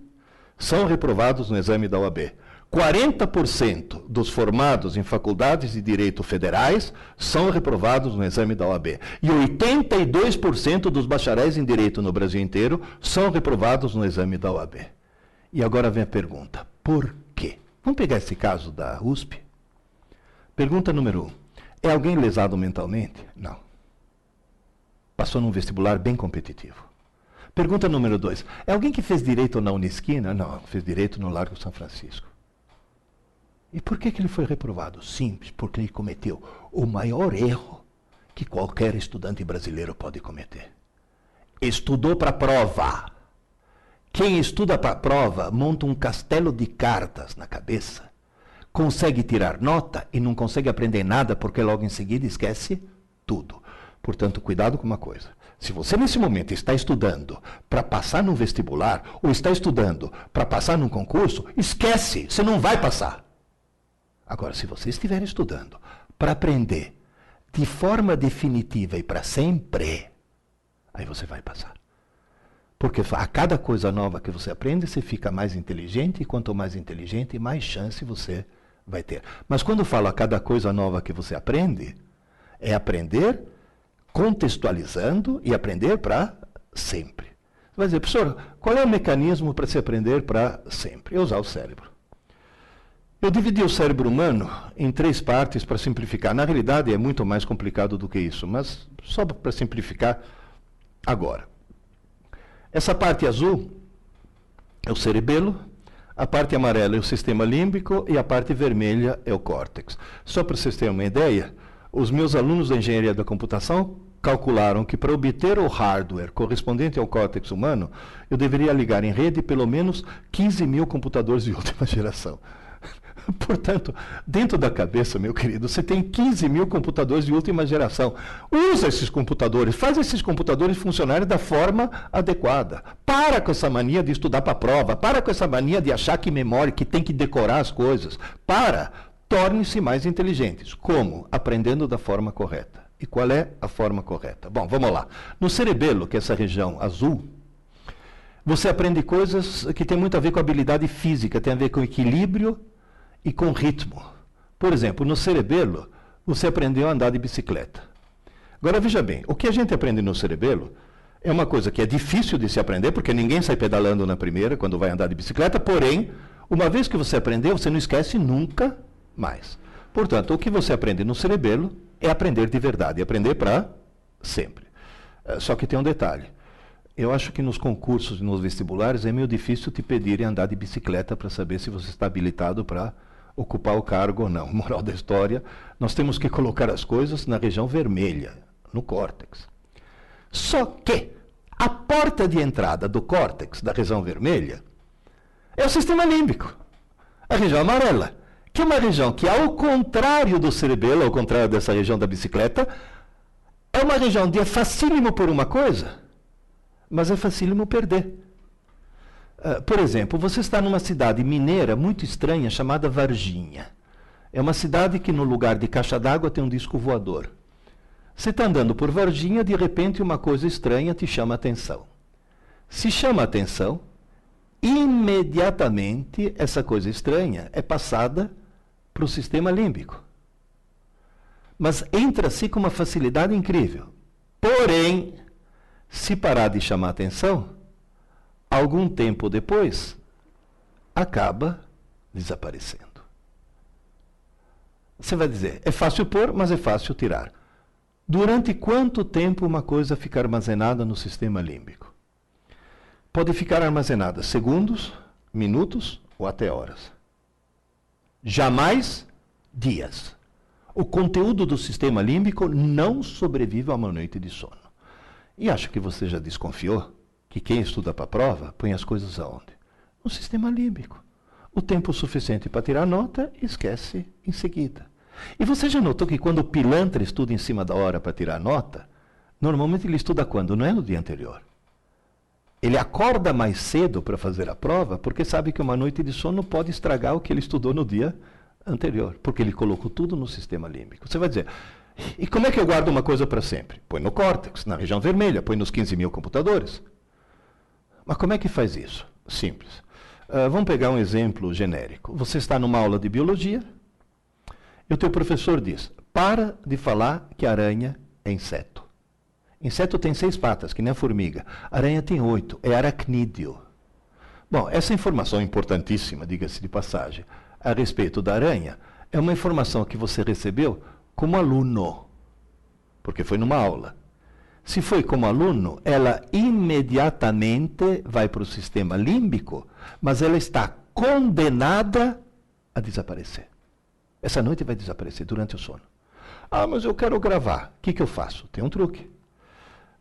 são reprovados no exame da OAB. 40% dos formados em faculdades de direito federais são reprovados no exame da OAB. E 82% dos bacharéis em direito no Brasil inteiro são reprovados no exame da OAB. E agora vem a pergunta, por quê? Vamos pegar esse caso da USP? Pergunta número 1. É alguém lesado mentalmente? Não. Passou num vestibular bem competitivo. Pergunta número 2. É alguém que fez direito na Unisquina? Não, fez direito no Largo São Francisco. E por que ele foi reprovado? Simples, porque ele cometeu o maior erro que qualquer estudante brasileiro pode cometer. Estudou para a prova. Quem estuda para a prova monta um castelo de cartas na cabeça, consegue tirar nota e não consegue aprender nada porque logo em seguida esquece tudo. Portanto, cuidado com uma coisa. Se você nesse momento está estudando para passar num vestibular ou está estudando para passar num concurso, esquece, você não vai passar. Agora, se você estiver estudando para aprender de forma definitiva e para sempre, aí você vai passar. Porque a cada coisa nova que você aprende, você fica mais inteligente, e quanto mais inteligente, mais chance você vai ter. Mas quando eu falo a cada coisa nova que você aprende, é aprender contextualizando e aprender para sempre. Você vai dizer, professor, qual é o mecanismo para se aprender para sempre? É usar o cérebro. Eu dividi o cérebro humano em 3 partes para simplificar. Na realidade é muito mais complicado do que isso, mas só para simplificar agora. Essa parte azul é o cerebelo, a parte amarela é o sistema límbico e a parte vermelha é o córtex. Só para vocês terem uma ideia, os meus alunos da engenharia da computação calcularam que para obter o hardware correspondente ao córtex humano, eu deveria ligar em rede pelo menos 15 mil computadores de última geração. Portanto, dentro da cabeça, meu querido, você tem 15 mil computadores de última geração. Usa esses computadores, faz esses computadores funcionarem da forma adequada. Para com essa mania de estudar para a prova, para com essa mania de achar que memória, que tem que decorar as coisas. Torne-se mais inteligentes. Como? Aprendendo da forma correta. E qual é a forma correta? Bom, vamos lá. No cerebelo, que é essa região azul, você aprende coisas que têm muito a ver com habilidade física, tem a ver com equilíbrio e com ritmo. Por exemplo, no cerebelo, você aprendeu a andar de bicicleta. Agora, veja bem, o que a gente aprende no cerebelo é uma coisa que é difícil de se aprender, porque ninguém sai pedalando na primeira, quando vai andar de bicicleta, porém, uma vez que você aprendeu, você não esquece nunca mais. Portanto, o que você aprende no cerebelo é aprender de verdade, aprender para sempre. Só que tem um detalhe. Eu acho que nos concursos e nos vestibulares é meio difícil te pedirem andar de bicicleta para saber se você está habilitado para ocupar o cargo ou não. Moral da história, nós temos que colocar as coisas na região vermelha, no córtex. Só que a porta de entrada do córtex, da região vermelha, é o sistema límbico, a região amarela, que é uma região que, ao contrário do cerebelo, ao contrário dessa região da bicicleta, é uma região onde é facílimo por uma coisa, mas é facílimo perder. Por exemplo, você está numa cidade mineira muito estranha chamada Varginha. É uma cidade que no lugar de caixa d'água tem um disco voador. Você está andando por Varginha, de repente uma coisa estranha te chama a atenção. Se chama a atenção, imediatamente essa coisa estranha é passada para o sistema límbico. Mas entra-se com uma facilidade incrível. Porém, se parar de chamar atenção, algum tempo depois, acaba desaparecendo. Você vai dizer, é fácil pôr, mas é fácil tirar. Durante quanto tempo uma coisa fica armazenada no sistema límbico? Pode ficar armazenada segundos, minutos ou até horas. Jamais dias. O conteúdo do sistema límbico não sobrevive a uma noite de sono. E acho que você já desconfiou que quem estuda para a prova põe as coisas aonde? No sistema límbico. O tempo suficiente para tirar nota e esquece em seguida. E você já notou que quando o pilantra estuda em cima da hora para tirar nota, normalmente ele estuda quando? Não é no dia anterior. Ele acorda mais cedo para fazer a prova porque sabe que uma noite de sono pode estragar o que ele estudou no dia anterior, porque ele colocou tudo no sistema límbico. Você vai dizer, e como é que eu guardo uma coisa para sempre? Põe no córtex, na região vermelha, põe nos 15 mil computadores. Mas como é que faz isso? Simples. Vamos pegar um exemplo genérico. Você está numa aula de biologia e o teu professor diz, para de falar que aranha é inseto. Inseto tem 6 patas, que nem a formiga. Aranha tem 8, é aracnídeo. Bom, essa informação importantíssima, diga-se de passagem, a respeito da aranha, é uma informação que você recebeu como aluno, porque foi numa aula. Se foi como aluno, ela imediatamente vai para o sistema límbico, mas ela está condenada a desaparecer. Essa noite vai desaparecer durante o sono. Ah, mas eu quero gravar. O que eu faço? Tem um truque.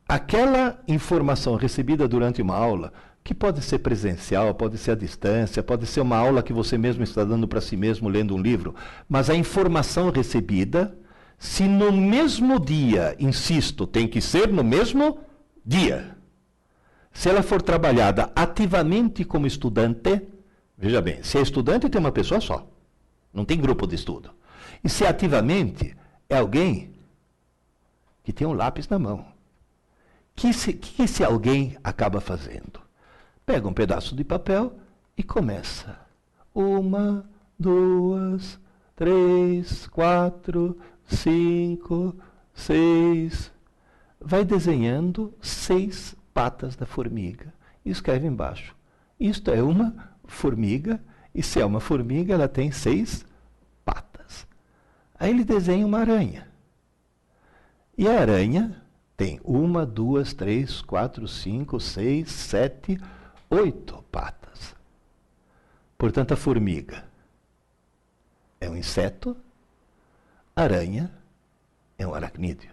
Aquela informação recebida durante uma aula, que pode ser presencial, pode ser à distância, pode ser uma aula que você mesmo está dando para si mesmo, lendo um livro, mas a informação recebida, se no mesmo dia, insisto, tem que ser no mesmo dia. Se ela for trabalhada ativamente como estudante, veja bem, se é estudante tem uma pessoa só, não tem grupo de estudo. E se ativamente é alguém que tem um lápis na mão. O que esse alguém acaba fazendo? Pega um pedaço de papel e começa. 1, 2, 3, 4, 5, 6. Vai desenhando 6 patas da formiga e escreve embaixo. Isto é uma formiga, e se é uma formiga, ela tem 6 patas. Aí ele desenha uma aranha. E a aranha tem 1, 2, 3, 4, 5, 6, 7, 8 patas. Portanto, a formiga é um inseto, a aranha é um aracnídeo.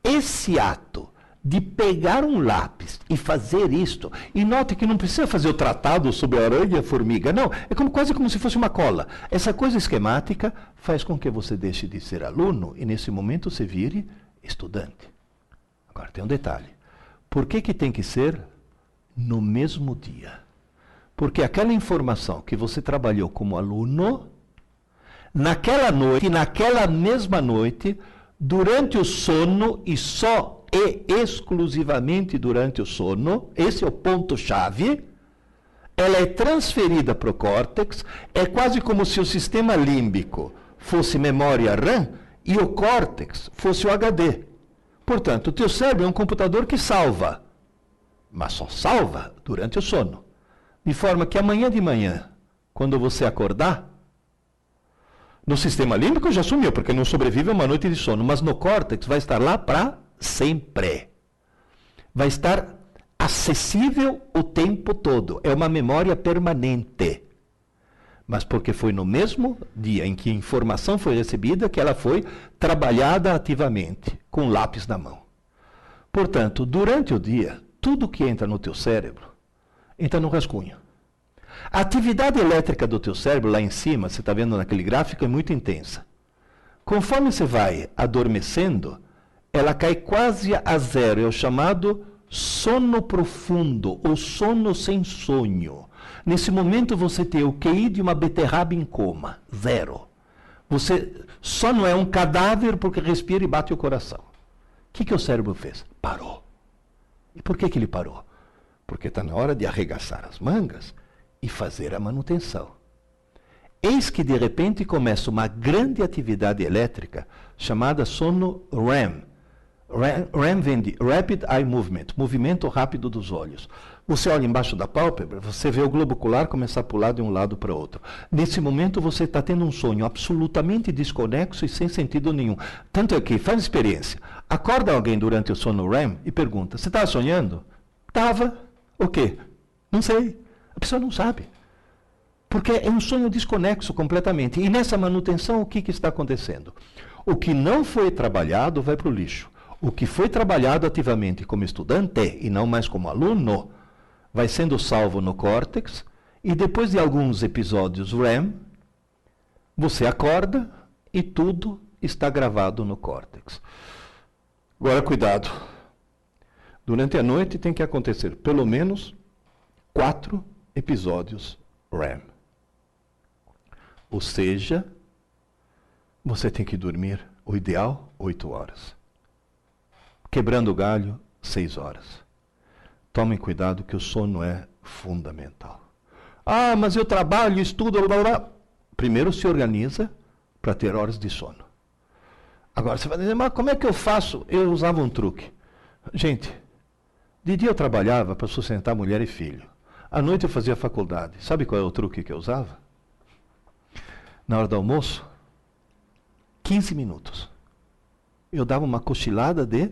Esse ato de pegar um lápis e fazer isto. E note que não precisa fazer o tratado sobre a aranha e a formiga, não. É quase como se fosse uma cola. Essa coisa esquemática faz com que você deixe de ser aluno e nesse momento você vire estudante. Agora tem um detalhe. Por que tem que ser no mesmo dia? Porque aquela informação que você trabalhou como aluno, naquela noite, naquela mesma noite, durante o sono e só e exclusivamente durante o sono, esse é o ponto-chave, ela é transferida para o córtex, é quase como se o sistema límbico fosse memória RAM e o córtex fosse o HD. Portanto, o teu cérebro é um computador que salva, mas só salva durante o sono. De forma que amanhã de manhã, quando você acordar, no sistema límbico já sumiu, porque não sobrevive a uma noite de sono, mas no córtex vai estar lá para sempre. Vai estar acessível o tempo todo. É uma memória permanente. Mas porque foi no mesmo dia em que a informação foi recebida que ela foi trabalhada ativamente, com lápis na mão. Portanto, durante o dia, tudo que entra no teu cérebro, entra no rascunho. A atividade elétrica do teu cérebro, lá em cima, você está vendo naquele gráfico, é muito intensa. Conforme você vai adormecendo, ela cai quase a zero. É o chamado sono profundo, ou sono sem sonho. Nesse momento você tem o QI de uma beterraba em coma, zero. Você só não é um cadáver porque respira e bate o coração. O que o cérebro fez? Parou. E por que ele parou? Porque está na hora de arregaçar as mangas e fazer a manutenção. Eis que de repente começa uma grande atividade elétrica chamada sono REM. REM vem de Rapid Eye Movement, movimento rápido dos olhos. Você olha embaixo da pálpebra, você vê o globo ocular começar a pular de um lado para o outro. Nesse momento você está tendo um sonho absolutamente desconexo e sem sentido nenhum. Tanto é que, faz experiência, acorda alguém durante o sono REM e pergunta, você estava sonhando? Estava. O quê? Não sei. A pessoa não sabe. Porque é um sonho desconexo completamente. E nessa manutenção, o que está acontecendo? O que não foi trabalhado vai para o lixo. O que foi trabalhado ativamente como estudante, e não mais como aluno, vai sendo salvo no córtex, e depois de alguns episódios REM, você acorda e tudo está gravado no córtex. Agora, cuidado. Durante a noite tem que acontecer pelo menos 4 episódios REM. Ou seja, você tem que dormir, o ideal, 8 horas. Quebrando o galho, 6 horas. Tomem cuidado que o sono é fundamental. Ah, mas eu trabalho, estudo, blá, blá. Primeiro se organiza para ter horas de sono. Agora você vai dizer, mas como é que eu faço? Eu usava um truque. Gente, de dia eu trabalhava para sustentar mulher e filho. À noite eu fazia faculdade. Sabe qual é o truque que eu usava? Na hora do almoço, 15 minutos. Eu dava uma cochilada de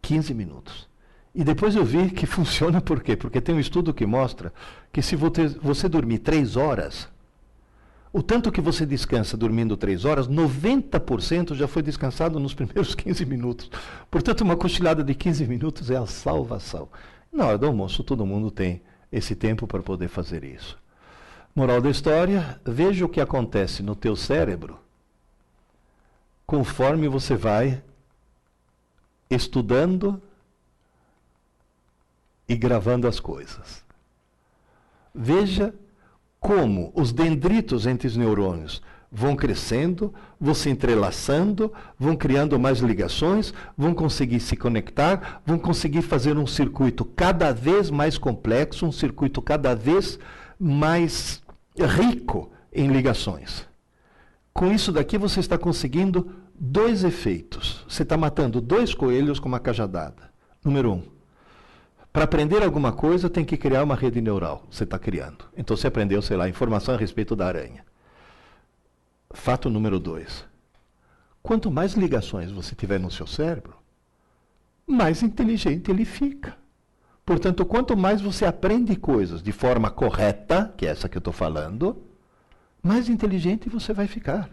15 minutos. E depois eu vi que funciona por quê? Porque tem um estudo que mostra que se você dormir 3 horas, o tanto que você descansa dormindo 3 horas, 90% já foi descansado nos primeiros 15 minutos. Portanto, uma cochilada de 15 minutos é a salvação. Na hora do almoço, todo mundo tem esse tempo para poder fazer isso. Moral da história, veja o que acontece no teu cérebro conforme você vai estudando e gravando as coisas. Veja como os dendritos entre os neurônios vão crescendo, vão se entrelaçando, vão criando mais ligações, vão conseguir se conectar, vão conseguir fazer um circuito cada vez mais complexo, um circuito cada vez mais rico em ligações. Com isso daqui você está conseguindo 2 efeitos. Você está matando 2 coelhos com uma cajadada. Número 1. Para aprender alguma coisa, tem que criar uma rede neural. Você está criando. Então você aprendeu, sei lá, informação a respeito da aranha. Fato número 2. Quanto mais ligações você tiver no seu cérebro, mais inteligente ele fica. Portanto, quanto mais você aprende coisas de forma correta, que é essa que eu estou falando, mais inteligente você vai ficar.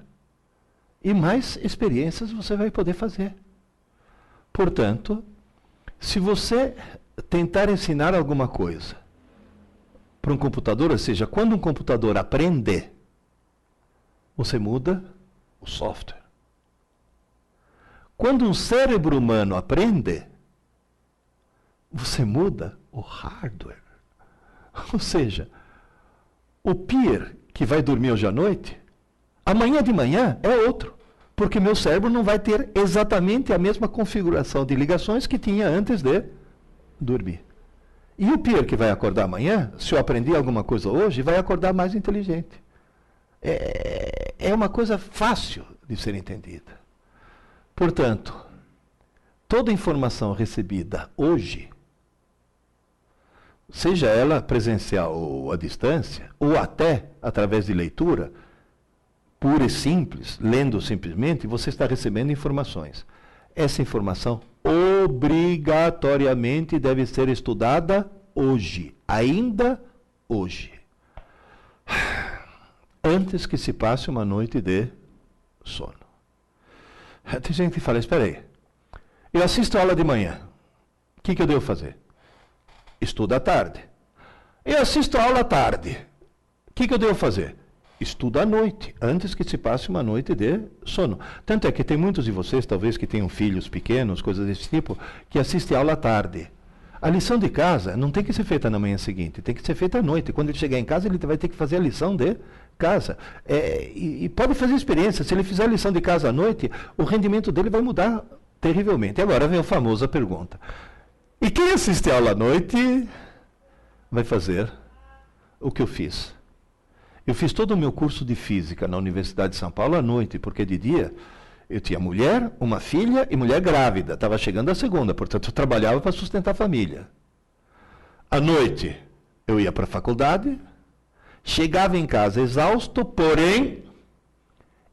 E mais experiências você vai poder fazer. Portanto, se você tentar ensinar alguma coisa para um computador, ou seja, quando um computador aprende, você muda o software. Quando um cérebro humano aprende, você muda o hardware. Ou seja, o peer que vai dormir hoje à noite, amanhã de manhã é outro, porque meu cérebro não vai ter exatamente a mesma configuração de ligações que tinha antes de dormir. E o peer que vai acordar amanhã, se eu aprendi alguma coisa hoje, vai acordar mais inteligente. É uma coisa fácil de ser entendida. Portanto, toda informação recebida hoje, seja ela presencial ou à distância, ou até através de leitura, pura e simples, lendo simplesmente, você está recebendo informações. Essa informação obrigatoriamente deve ser estudada hoje, ainda hoje. Antes que se passe uma noite de sono. Tem gente que fala, espera aí, eu assisto a aula de manhã, o que eu devo fazer? Estuda à tarde. Eu assisto a aula à tarde, o que eu devo fazer? Estuda à noite, antes que se passe uma noite de sono. Tanto é que tem muitos de vocês, talvez que tenham filhos pequenos, coisas desse tipo, que assistem a aula à tarde. A lição de casa não tem que ser feita na manhã seguinte, tem que ser feita à noite. Quando ele chegar em casa, ele vai ter que fazer a lição de casa. E pode fazer experiência, se ele fizer a lição de casa à noite, o rendimento dele vai mudar terrivelmente. Agora vem a famosa pergunta. E quem assiste a aula à noite vai fazer o que eu fiz. Eu fiz todo o meu curso de física na Universidade de São Paulo à noite, porque de dia eu tinha mulher, uma filha e mulher grávida. Estava chegando a segunda, portanto eu trabalhava para sustentar a família. À noite eu ia para a faculdade, chegava em casa exausto, porém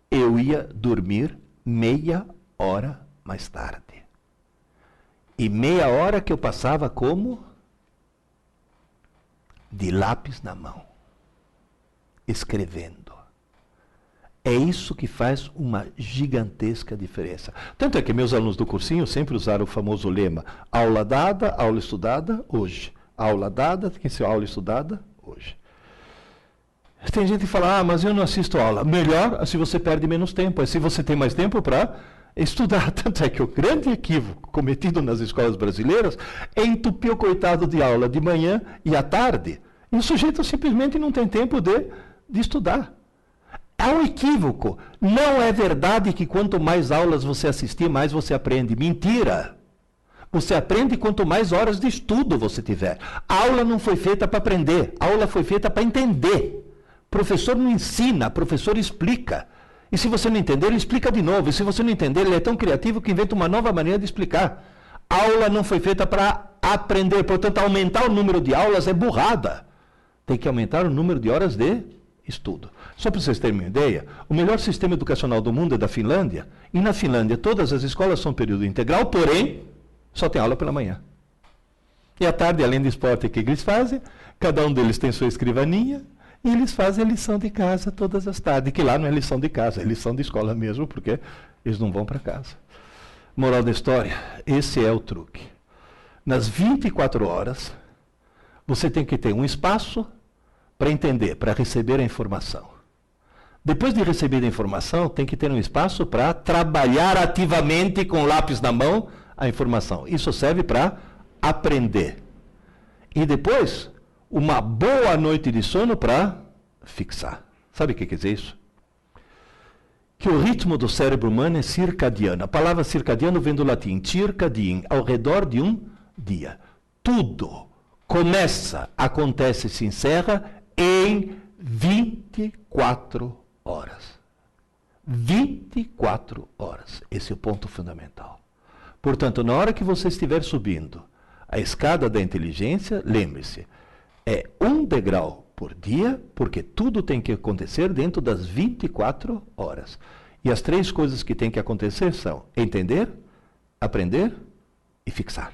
eu ia dormir meia hora mais tarde. E meia hora que eu passava como? De lápis na mão, escrevendo. É isso que faz uma gigantesca diferença. Tanto é que meus alunos do cursinho sempre usaram o famoso lema: aula dada, aula estudada, hoje. Aula dada, tem que ser aula estudada, hoje. Tem gente que fala, mas eu não assisto aula. Melhor, se você perde menos tempo. Se você tem mais tempo para estudar. Tanto é que o grande equívoco cometido nas escolas brasileiras é entupir o coitado de aula de manhã e à tarde. E o sujeito simplesmente não tem tempo de estudar. Há um equívoco. Não é verdade que quanto mais aulas você assistir, mais você aprende. Mentira! Você aprende quanto mais horas de estudo você tiver. A aula não foi feita para aprender. A aula foi feita para entender. O professor não ensina, o professor explica. E se você não entender, ele explica de novo. E se você não entender, ele é tão criativo que inventa uma nova maneira de explicar. A aula não foi feita para aprender. Portanto, aumentar o número de aulas é burrada. Tem que aumentar o número de horas de estudo. Só para vocês terem uma ideia, o melhor sistema educacional do mundo é da Finlândia. E na Finlândia, todas as escolas são período integral, porém, só tem aula pela manhã. E à tarde, além do esporte que eles fazem, cada um deles tem sua escrivaninha, e eles fazem a lição de casa todas as tardes, que lá não é lição de casa, é lição de escola mesmo, porque eles não vão para casa. Moral da história, esse é o truque. Nas 24 horas, você tem que ter um espaço para entender, para receber a informação. Depois de receber a informação, tem que ter um espaço para trabalhar ativamente com lápis na mão a informação. Isso serve para aprender. E depois, uma boa noite de sono para fixar. Sabe o que quer dizer isso? Que o ritmo do cérebro humano é circadiano. A palavra circadiano vem do latim circadien, ao redor de um dia. Tudo começa, acontece e se encerra em 24 horas. 24 horas. Esse é o ponto fundamental. Portanto, na hora que você estiver subindo a escada da inteligência, lembre-se, é 1 degrau por dia, porque tudo tem que acontecer dentro das 24 horas. E as 3 coisas que tem que acontecer são entender, aprender e fixar.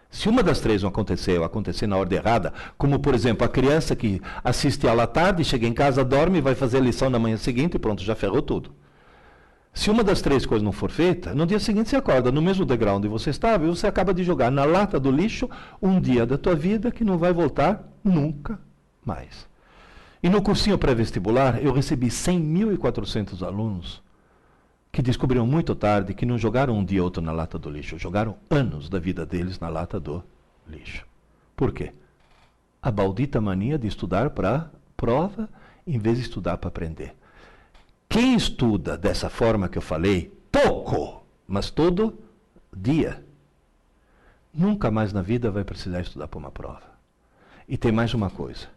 Se uma das 3 não acontecer, ou acontecer na ordem errada, como, por exemplo, a criança que assiste aula à tarde, chega em casa, dorme, vai fazer a lição na manhã seguinte e pronto, já ferrou tudo. Se uma das 3 coisas não for feita, no dia seguinte você acorda no mesmo degrau onde você estava e você acaba de jogar na lata do lixo um dia da tua vida que não vai voltar nunca mais. E no cursinho pré-vestibular, eu recebi 100.400 alunos que descobriram muito tarde que não jogaram um dia ou outro na lata do lixo, jogaram anos da vida deles na lata do lixo. Por quê? A maldita mania de estudar para prova em vez de estudar para aprender. Quem estuda dessa forma que eu falei, pouco, mas todo dia, nunca mais na vida vai precisar estudar para uma prova. E tem mais uma coisa.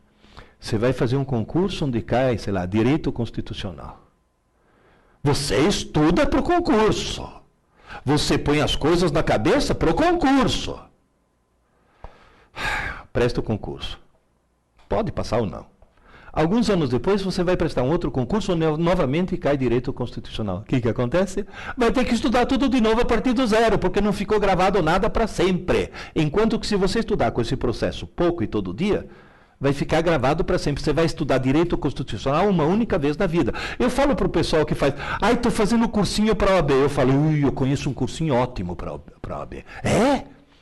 Você vai fazer um concurso onde cai, sei lá, direito constitucional. Você estuda para o concurso. Você põe as coisas na cabeça para o concurso. Presta o concurso. Pode passar ou não. Alguns anos depois, você vai prestar um outro concurso onde novamente cai direito constitucional. O que acontece? Vai ter que estudar tudo de novo a partir do zero, porque não ficou gravado nada para sempre. Enquanto que se você estudar com esse processo pouco e todo dia, vai ficar gravado para sempre. Você vai estudar direito constitucional uma única vez na vida. Eu falo para o pessoal que faz, estou fazendo cursinho para a OAB. Eu falo, eu conheço um cursinho ótimo para a OAB.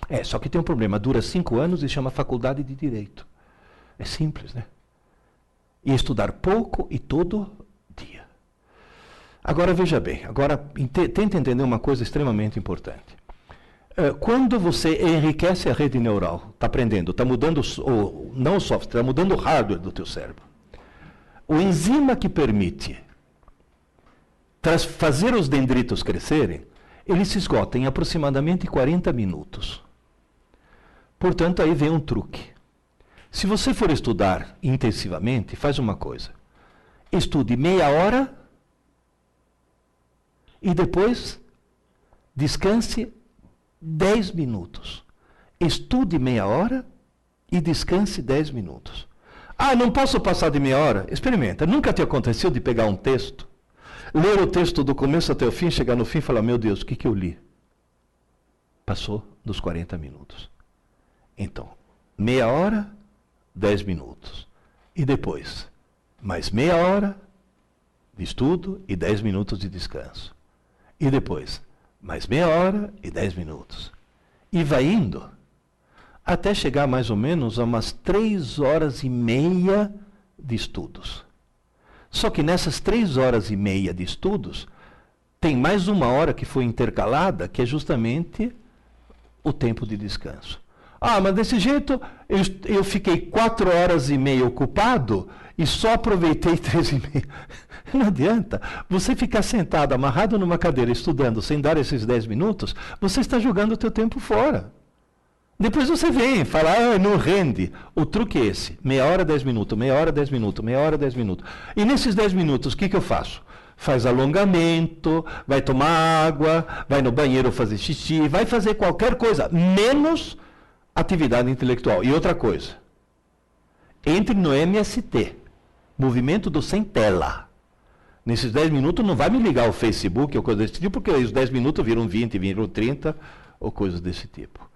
É, só que tem um problema. Dura 5 anos e chama Faculdade de Direito. É simples, né? E estudar pouco e todo dia. Agora, veja bem. Agora, tenta entender uma coisa extremamente importante. Quando você enriquece a rede neural, está aprendendo, está mudando, não o software, está mudando o hardware do teu cérebro. O enzima que permite fazer os dendritos crescerem, ele se esgota em aproximadamente 40 minutos. Portanto, aí vem um truque. Se você for estudar intensivamente, faz uma coisa. Estude meia hora e depois descanse 10 minutos. Estude meia hora e descanse 10 minutos. Não posso passar de meia hora? Experimenta. Nunca te aconteceu de pegar um texto, ler o texto do começo até o fim, chegar no fim e falar, meu Deus, o que eu li? Passou dos 40 minutos. Então, meia hora, 10 minutos. E depois, mais meia hora de estudo e 10 minutos de descanso. E depois, mais meia hora e 10 minutos. E vai indo até chegar mais ou menos a umas 3 horas e meia de estudos. Só que nessas 3 horas e meia de estudos, tem mais uma hora que foi intercalada, que é justamente o tempo de descanso. Mas desse jeito eu fiquei 4 horas e meia ocupado e só aproveitei 3 e meia. Não adianta. Você ficar sentado, amarrado numa cadeira, estudando, sem dar esses 10 minutos, você está jogando o teu tempo fora. Depois você vem falar, não rende. O truque é esse. Meia hora, 10 minutos, meia hora, 10 minutos, meia hora, 10 minutos. E nesses 10 minutos, o que eu faço? Faz alongamento, vai tomar água, vai no banheiro fazer xixi, vai fazer qualquer coisa, menos atividade intelectual. E outra coisa, entre no MST, movimento do sem tela. Nesses 10 minutos não vai me ligar o Facebook ou coisa desse tipo, porque os 10 minutos viram 20, viram 30, ou coisas desse tipo.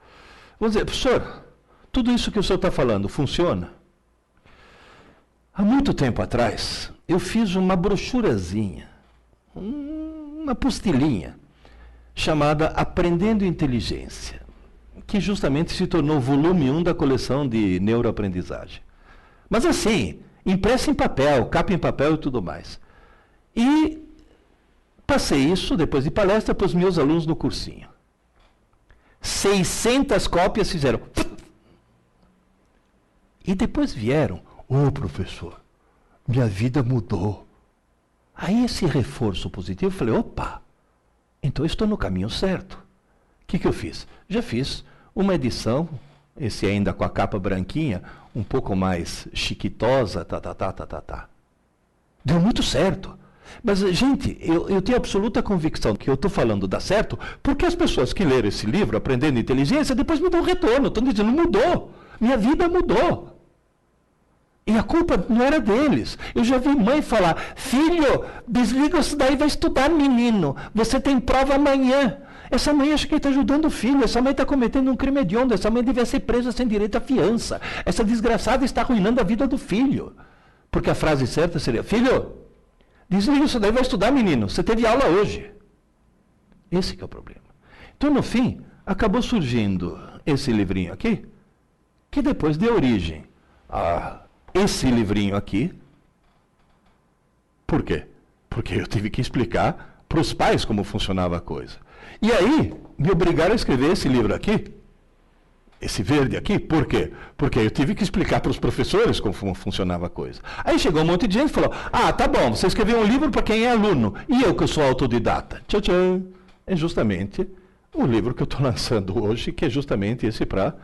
Vamos dizer, professor, tudo isso que o senhor está falando funciona? Há muito tempo atrás, eu fiz uma brochurazinha, uma apostilinha, chamada Aprendendo Inteligência, que justamente se tornou o volume 1 da coleção de neuroaprendizagem. Mas assim, impressa em papel, capa em papel e tudo mais. E passei isso, depois de palestra, para os meus alunos no cursinho. 600 cópias fizeram. E depois vieram, professor, minha vida mudou. Aí esse reforço positivo, eu falei, opa, então eu estou no caminho certo. O que eu fiz? Já fiz uma edição, esse ainda com a capa branquinha, um pouco mais chiquitosa, Deu muito certo. Mas, gente, eu tenho absoluta convicção que eu estou falando dá certo, porque as pessoas que leram esse livro, Aprendendo Inteligência, depois me dão retorno. Estão dizendo, mudou. Minha vida mudou. E a culpa não era deles. Eu já vi mãe falar, filho, desliga isso daí, vai estudar, menino. Você tem prova amanhã. Essa mãe acha que está ajudando o filho. Essa mãe está cometendo um crime hediondo. Essa mãe devia ser presa sem direito à fiança. Essa desgraçada está arruinando a vida do filho. Porque a frase certa seria, filho, Desliga isso daí, vai estudar, menino. Você teve aula hoje. Esse que é o problema. Então, no fim, acabou surgindo esse livrinho aqui, que depois deu origem a esse livrinho aqui. Por quê? Porque eu tive que explicar para os pais como funcionava a coisa. E aí, me obrigaram a escrever esse livro aqui, esse verde aqui. Por quê? Porque eu tive que explicar para os professores como funcionava a coisa. Aí chegou um monte de gente e falou, tá bom, você escreveu um livro para quem é aluno, e eu que sou autodidata. Tchau, tchau. É justamente o livro que eu estou lançando hoje, que é justamente esse para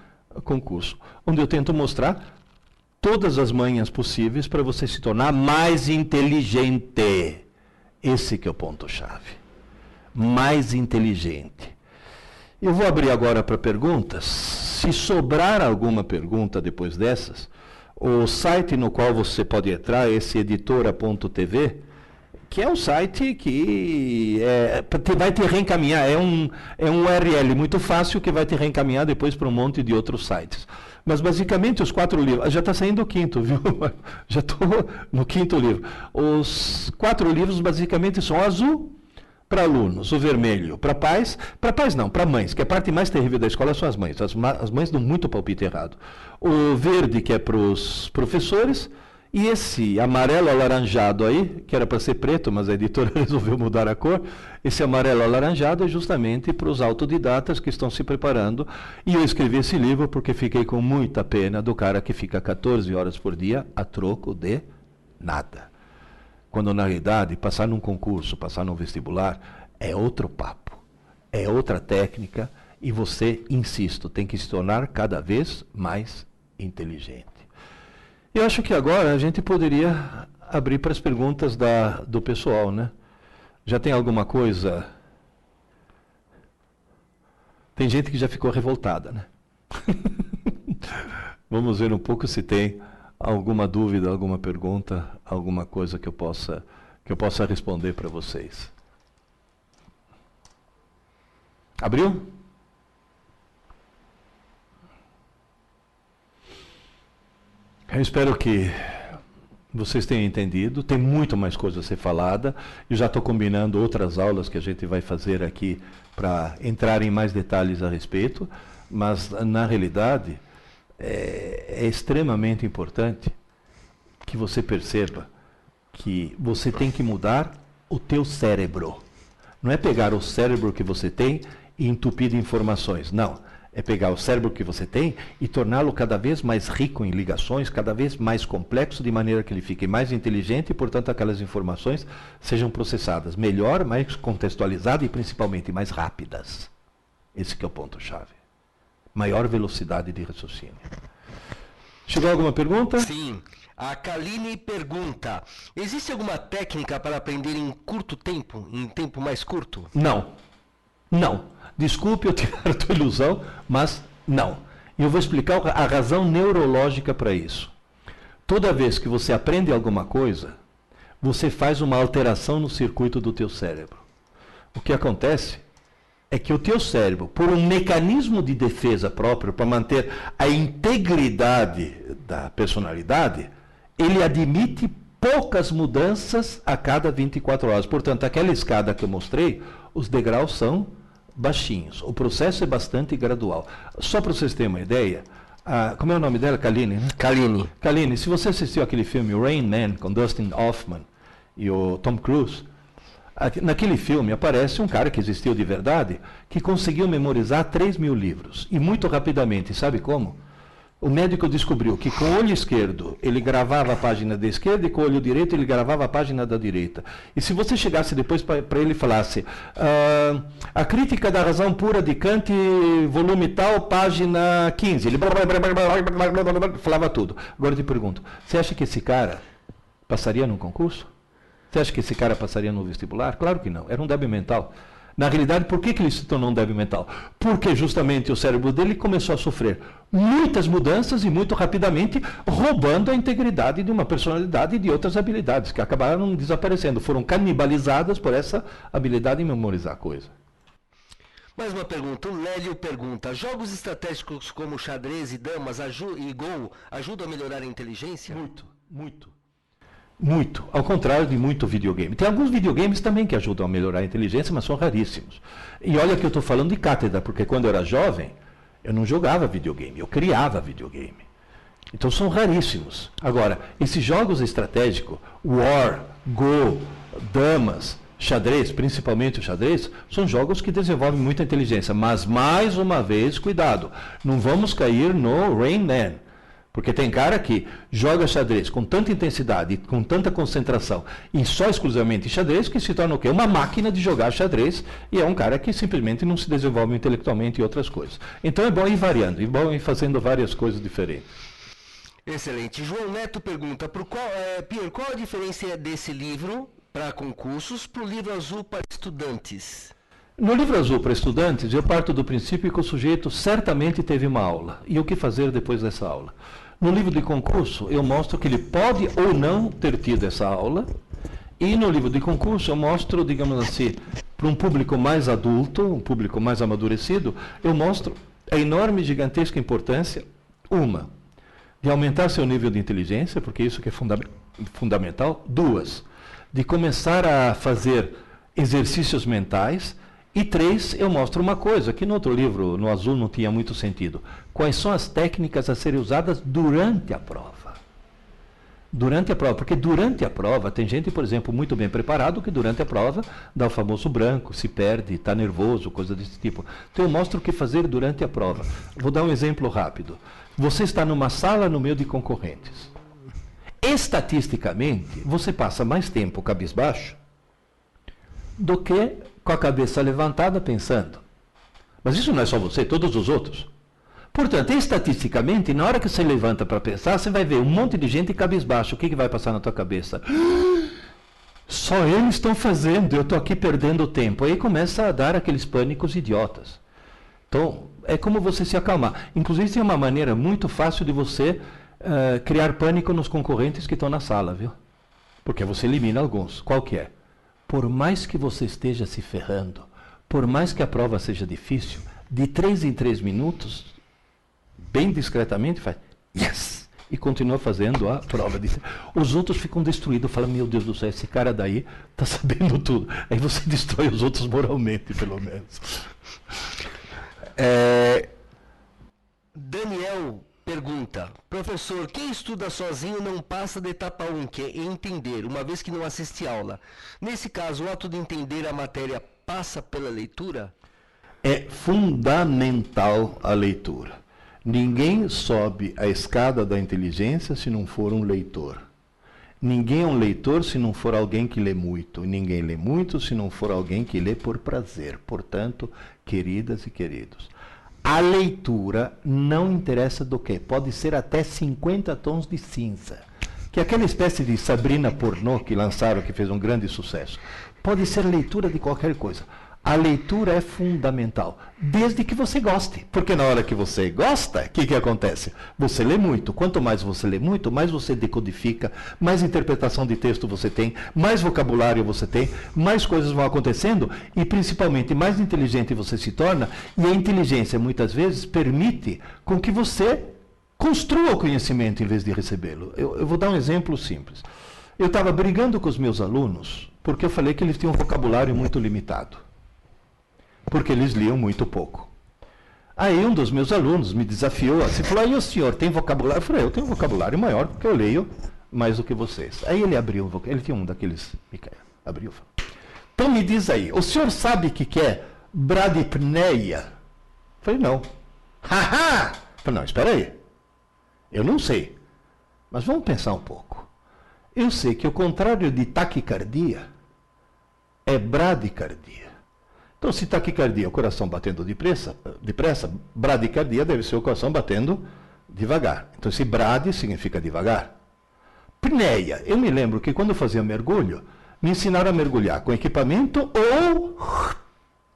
concurso, onde eu tento mostrar todas as manhas possíveis para você se tornar mais inteligente. Esse que é o ponto-chave. Mais inteligente. Eu vou abrir agora para perguntas. Se sobrar alguma pergunta depois dessas, o site no qual você pode entrar é esse editora.tv, que é um site que vai te reencaminhar, é um URL muito fácil que vai te reencaminhar depois para um monte de outros sites. Mas basicamente os 4 livros, já está saindo o 5º, viu? Já estou no 5º livro. Os 4 livros basicamente são azul para alunos, o vermelho para pais não, para mães, que a parte mais terrível da escola são as mães. As mães dão muito palpite errado. O verde, que é para os professores, e esse amarelo alaranjado aí, que era para ser preto, mas a editora resolveu mudar a cor, esse amarelo alaranjado é justamente para os autodidatas que estão se preparando. E eu escrevi esse livro porque fiquei com muita pena do cara que fica 14 horas por dia a troco de nada. Quando, na realidade, passar num concurso, passar num vestibular, é outro papo, é outra técnica, e você, insisto, tem que se tornar cada vez mais inteligente. Eu acho que agora a gente poderia abrir para as perguntas do pessoal, né? Já tem alguma coisa? Tem gente que já ficou revoltada, né? Vamos ver um pouco se tem alguma dúvida, alguma pergunta, alguma coisa que eu possa responder para vocês. Abriu? Eu espero que vocês tenham entendido. Tem muito mais coisa a ser falada. Eu já estou combinando outras aulas que a gente vai fazer aqui para entrar em mais detalhes a respeito, mas, na realidade, é extremamente importante que você perceba que você tem que mudar o teu cérebro. Não é pegar o cérebro que você tem e entupir de informações. Não. É pegar o cérebro que você tem e torná-lo cada vez mais rico em ligações, cada vez mais complexo, de maneira que ele fique mais inteligente e, portanto, aquelas informações sejam processadas melhor, mais contextualizadas e, principalmente, mais rápidas. Esse que é o ponto-chave. Maior velocidade de raciocínio. Chegou alguma pergunta? Sim. A Kaline pergunta, existe alguma técnica para aprender em curto tempo, em tempo mais curto? Não. Não. Desculpe eu tirar a tua ilusão, mas não. E eu vou explicar a razão neurológica para isso. Toda vez que você aprende alguma coisa, você faz uma alteração no circuito do teu cérebro. O que acontece é que o teu cérebro, por um mecanismo de defesa próprio, para manter a integridade da personalidade, ele admite poucas mudanças a cada 24 horas. Portanto, aquela escada que eu mostrei, os degraus são baixinhos. O processo é bastante gradual. Só para vocês terem uma ideia, como é o nome dela? Kaline, né? Kaline. Kaline, se você assistiu aquele filme Rain Man, com Dustin Hoffman e o Tom Cruise, naquele filme aparece um cara que existiu de verdade, que conseguiu memorizar 3.000 livros. E muito rapidamente, sabe como? O médico descobriu que com o olho esquerdo ele gravava a página da esquerda e com o olho direito ele gravava a página da direita. E se você chegasse depois para ele e falasse a crítica da razão pura de Kant, volume tal, página 15, ele falava tudo. Agora eu te pergunto, você acha que esse cara passaria num concurso? Você acha que esse cara passaria no vestibular? Claro que não, era um débil mental. Na realidade, por que ele se tornou um débil mental? Porque justamente o cérebro dele começou a sofrer muitas mudanças e muito rapidamente, roubando a integridade de uma personalidade e de outras habilidades, que acabaram desaparecendo, foram canibalizadas por essa habilidade em memorizar coisa. Mais uma pergunta, o Lélio pergunta, jogos estratégicos como xadrez e damas e Go ajudam a melhorar a inteligência? Muito, muito. Muito. Ao contrário de muito videogame. Tem alguns videogames também que ajudam a melhorar a inteligência, mas são raríssimos. E olha que eu estou falando de cátedra, porque quando eu era jovem, eu não jogava videogame, eu criava videogame. Então são raríssimos. Agora, esses jogos estratégicos, War, Go, Damas, xadrez, principalmente o xadrez, são jogos que desenvolvem muita inteligência. Mas, mais uma vez, cuidado, não vamos cair no Rain Man. Porque tem cara que joga xadrez com tanta intensidade, com tanta concentração, e só exclusivamente xadrez, que se torna o quê? Uma máquina de jogar xadrez, e é um cara que simplesmente não se desenvolve intelectualmente e outras coisas. Então é bom ir variando, é bom ir fazendo várias coisas diferentes. Excelente. João Neto pergunta, Pierre, qual a diferença desse livro para concursos para o livro azul para estudantes? No livro azul para estudantes, eu parto do princípio que o sujeito certamente teve uma aula, e o que fazer depois dessa aula. No livro de concurso, eu mostro que ele pode ou não ter tido essa aula, e no livro de concurso eu mostro, digamos assim, para um público mais adulto, um público mais amadurecido, eu mostro a enorme, gigantesca importância, de aumentar seu nível de inteligência, porque isso que é fundamental. 2, de começar a fazer exercícios mentais. E 3, eu mostro uma coisa, que no outro livro, no azul, não tinha muito sentido. Quais são as técnicas a serem usadas durante a prova? Durante a prova, porque durante a prova, tem gente, por exemplo, muito bem preparado, que durante a prova dá o famoso branco, se perde, está nervoso, coisa desse tipo. Então eu mostro o que fazer durante a prova. Vou dar um exemplo rápido. Você está numa sala no meio de concorrentes. Estatisticamente, você passa mais tempo cabisbaixo do que com a cabeça levantada pensando. Mas isso não é só você, todos os outros. Portanto, estatisticamente, na hora que você levanta para pensar, você vai ver um monte de gente cabisbaixo. O que vai passar na tua cabeça? Só eles estão fazendo, eu estou aqui perdendo tempo. Aí começa a dar aqueles pânicos idiotas. Então, é como você se acalmar. Inclusive, tem uma maneira muito fácil de você criar pânico nos concorrentes que estão na sala, viu? Porque você elimina alguns. Qual que é? Por mais que você esteja se ferrando, por mais que a prova seja difícil, de 3 em 3 minutos, bem discretamente, faz yes! E continua fazendo a prova. Os outros ficam destruídos, falam, meu Deus do céu, esse cara daí está sabendo tudo. Aí você destrói os outros moralmente, pelo menos. Daniel pergunta, professor, quem estuda sozinho não passa da etapa 1, que é entender, uma vez que não assiste aula. Nesse caso, o ato de entender a matéria passa pela leitura? É fundamental a leitura. Ninguém sobe a escada da inteligência se não for um leitor. Ninguém é um leitor se não for alguém que lê muito. E ninguém lê muito se não for alguém que lê por prazer. Portanto, queridas e queridos, a leitura não interessa do que. Pode ser até 50 tons de cinza. Que é aquela espécie de Sabrina pornô que lançaram, que fez um grande sucesso. Pode ser leitura de qualquer coisa. A leitura é fundamental, desde que você goste. Porque na hora que você gosta, o que acontece? Você lê muito. Quanto mais você lê muito, mais você decodifica, mais interpretação de texto você tem, mais vocabulário você tem, mais coisas vão acontecendo e, principalmente, mais inteligente você se torna. E a inteligência, muitas vezes, permite com que você construa o conhecimento em vez de recebê-lo. Eu vou dar um exemplo simples. Eu estava brigando com os meus alunos porque eu falei que eles tinham um vocabulário muito limitado. Porque eles liam muito pouco. Aí um dos meus alunos me desafiou assim, falou, aí o senhor tem vocabulário? Eu falei, eu tenho um vocabulário maior porque eu leio mais do que vocês. Aí ele abriu o vocabulário, ele tinha um daqueles, abriu. Então me diz aí, o senhor sabe o que é bradipneia? Eu falei, não. Haha! Eu falei, não, espera aí. Eu não sei, mas vamos pensar um pouco. Eu sei que o contrário de taquicardia é bradicardia. Então, se taquicardia é o coração batendo depressa, bradicardia deve ser o coração batendo devagar. Então, esse brade significa devagar. Pneia. Eu me lembro que quando eu fazia mergulho, me ensinaram a mergulhar com equipamento ou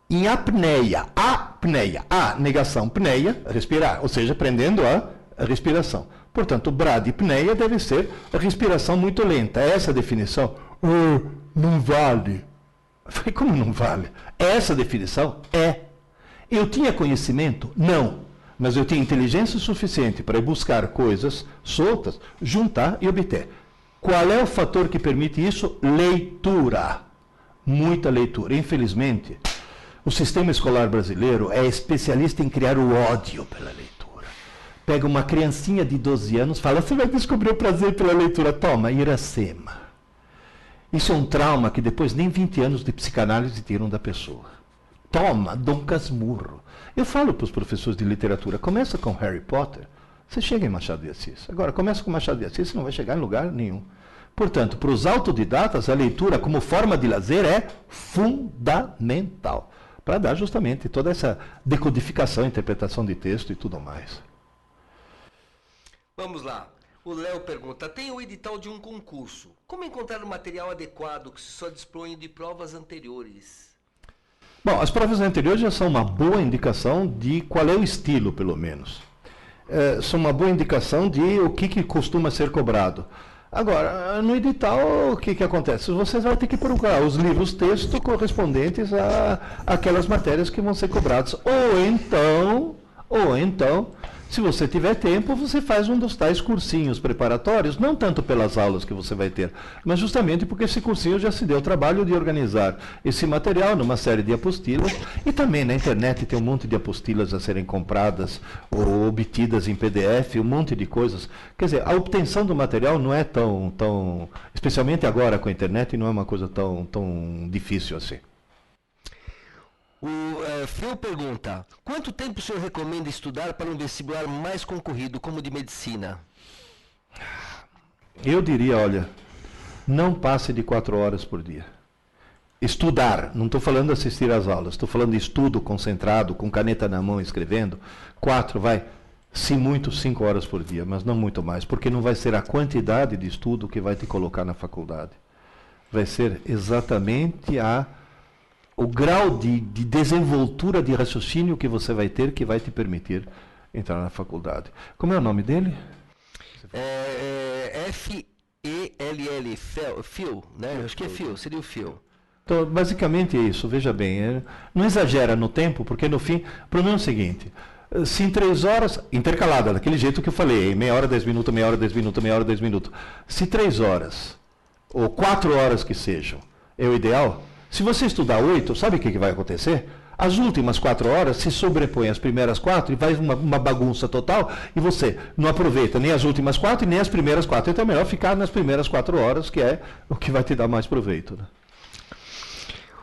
em apneia. Apneia. A, negação, pneia, respirar. Ou seja, prendendo a respiração. Portanto, bradipneia deve ser a respiração muito lenta. Essa definição não vale. Eu falei, como não vale? Essa definição é. Eu tinha conhecimento? Não. Mas eu tinha inteligência suficiente para buscar coisas soltas, juntar e obter. Qual é o fator que permite isso? Leitura. Muita leitura. Infelizmente, o sistema escolar brasileiro é especialista em criar o ódio pela leitura. Pega uma criancinha de 12 anos e fala, você vai descobrir o prazer pela leitura. Toma, Iracema. Isso é um trauma que depois nem 20 anos de psicanálise tiram da pessoa. Toma, Dom Casmurro. Eu falo para os professores de literatura, começa com Harry Potter, você chega em Machado de Assis. Agora, começa com Machado de Assis, você não vai chegar em lugar nenhum. Portanto, para os autodidatas, a leitura como forma de lazer é fundamental, para dar justamente toda essa decodificação, interpretação de texto e tudo mais. Vamos lá. O Léo pergunta, tem o edital de um concurso. Como encontrar o material adequado que se só dispõe de provas anteriores? Bom, as provas anteriores já são uma boa indicação de qual é o estilo, pelo menos. São uma boa indicação de o que costuma ser cobrado. Agora, no edital, o que acontece? Você vai ter que procurar os livros texto correspondentes àquelas matérias que vão ser cobradas. Ou então, se você tiver tempo, você faz um dos tais cursinhos preparatórios, não tanto pelas aulas que você vai ter, mas justamente porque esse cursinho já se deu o trabalho de organizar esse material numa série de apostilas, e também na internet tem um monte de apostilas a serem compradas ou obtidas em PDF, um monte de coisas. Quer dizer, a obtenção do material não é tão especialmente agora com a internet, não é uma coisa tão difícil assim. O Phil pergunta, quanto tempo o senhor recomenda estudar para um vestibular mais concorrido, como o de medicina? Eu diria, olha, não passe de 4 horas por dia. Estudar, não estou falando de assistir às aulas, estou falando de estudo concentrado, com caneta na mão, escrevendo. 4, se muito, 5 horas por dia, mas não muito mais, porque não vai ser a quantidade de estudo que vai te colocar na faculdade. Vai ser exatamente o grau de desenvoltura de raciocínio que você vai ter que vai te permitir entrar na faculdade. Como é o nome dele? F-E-L-L, Phil, né? Acho que é Phil, seria o Phil. Então, basicamente é isso, veja bem, não exagera no tempo, porque no fim, o problema é o seguinte, se em 3 horas, intercalada, daquele jeito que eu falei, meia hora, 10 minutos, meia hora, 10 minutos, meia hora, 10 minutos, se 3 horas, ou 4 horas que sejam, é o ideal. Se você estudar 8, sabe o que vai acontecer? As últimas 4 horas se sobrepõem às primeiras 4 e vai uma bagunça total e você não aproveita nem as últimas 4 e nem as primeiras 4. Então é melhor ficar nas primeiras 4 horas, que é o que vai te dar mais proveito. Né?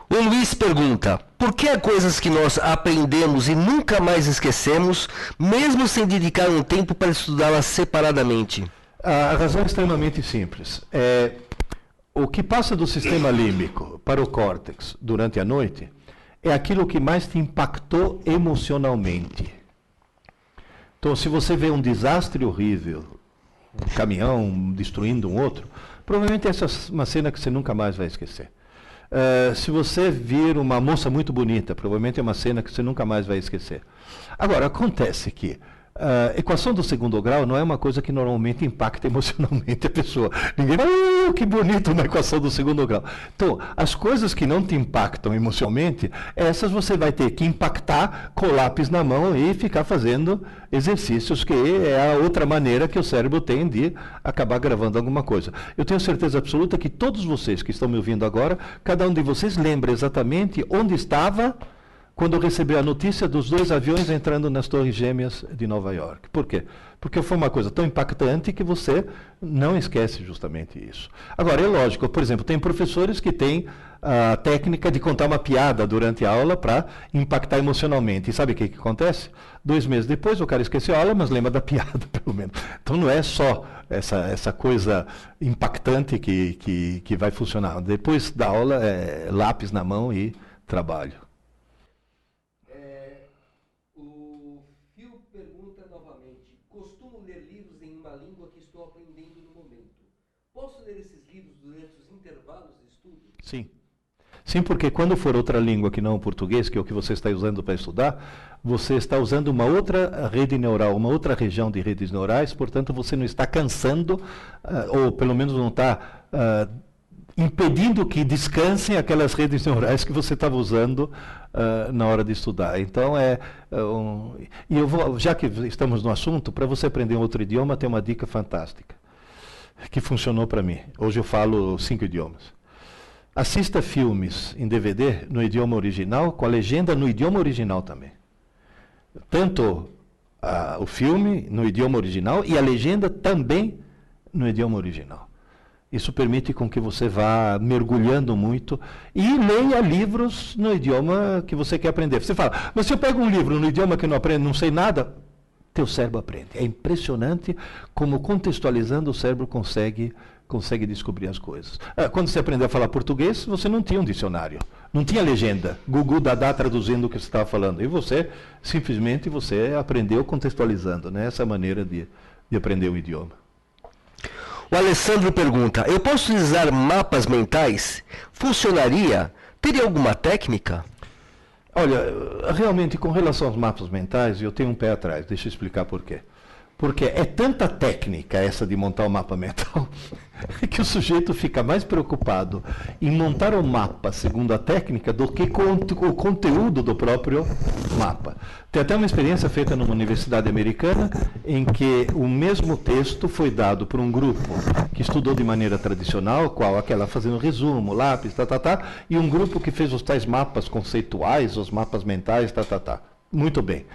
O Luiz pergunta, por que há coisas que nós aprendemos e nunca mais esquecemos, mesmo sem dedicar um tempo para estudá-las separadamente? A razão é extremamente simples. O que passa do sistema límbico para o córtex durante a noite é aquilo que mais te impactou emocionalmente. Então, se você vê um desastre horrível, um caminhão destruindo um outro, provavelmente essa é uma cena que você nunca mais vai esquecer. Se você vir uma moça muito bonita, provavelmente é uma cena que você nunca mais vai esquecer. Agora, acontece que a equação do segundo grau não é uma coisa que normalmente impacta emocionalmente a pessoa. Ninguém vai, que bonito uma equação do segundo grau. Então, as coisas que não te impactam emocionalmente, essas você vai ter que impactar com o lápis na mão e ficar fazendo exercícios, que é a outra maneira que o cérebro tem de acabar gravando alguma coisa. Eu tenho certeza absoluta que todos vocês que estão me ouvindo agora, cada um de vocês lembra exatamente onde estava quando recebeu a notícia dos 2 aviões entrando nas Torres Gêmeas de Nova York. Por quê? Porque foi uma coisa tão impactante que você não esquece justamente isso. Agora, é lógico, por exemplo, tem professores que têm a técnica de contar uma piada durante a aula para impactar emocionalmente. E sabe o que acontece? 2 meses depois o cara esqueceu a aula, mas lembra da piada, pelo menos. Então não é só essa coisa impactante que vai funcionar. Depois da aula, é lápis na mão e trabalho. Posso ler esses livros durante os intervalos de estudo? Sim. Sim, porque quando for outra língua que não o português, que é o que você está usando para estudar, você está usando uma outra rede neural, uma outra região de redes neurais, portanto você não está cansando, ou pelo menos não está impedindo que descansem aquelas redes neurais que você estava usando na hora de estudar. Então, e eu vou, já que estamos no assunto, para você aprender um outro idioma, tem uma dica fantástica. que funcionou para mim. Hoje eu falo 5 idiomas. Assista filmes em DVD no idioma original, com a legenda no idioma original também. Tanto o filme no idioma original e a legenda também no idioma original. Isso permite com que você vá mergulhando muito e leia livros no idioma que você quer aprender. Você fala, mas se eu pego um livro no idioma que eu não aprendo, não sei nada, teu cérebro aprende. É impressionante como contextualizando o cérebro consegue descobrir as coisas. Quando você aprendeu a falar português, você não tinha um dicionário, não tinha legenda, Gugu Dadá traduzindo o que você estava falando. E você, simplesmente, você aprendeu contextualizando, né? Essa maneira de aprender o idioma. O Alessandro pergunta, eu posso utilizar mapas mentais? Funcionaria? Teria alguma técnica? Olha, realmente, com relação aos mapas mentais, eu tenho um pé atrás, deixa eu explicar por quê. Porque é tanta técnica essa de montar o mapa mental, que o sujeito fica mais preocupado em montar o mapa segundo a técnica do que com o conteúdo do próprio mapa. Tem até uma experiência feita numa universidade americana, em que o mesmo texto foi dado por um grupo que estudou de maneira tradicional, qual aquela fazendo resumo, lápis, e um grupo que fez os tais mapas conceituais, os mapas mentais, Muito bem.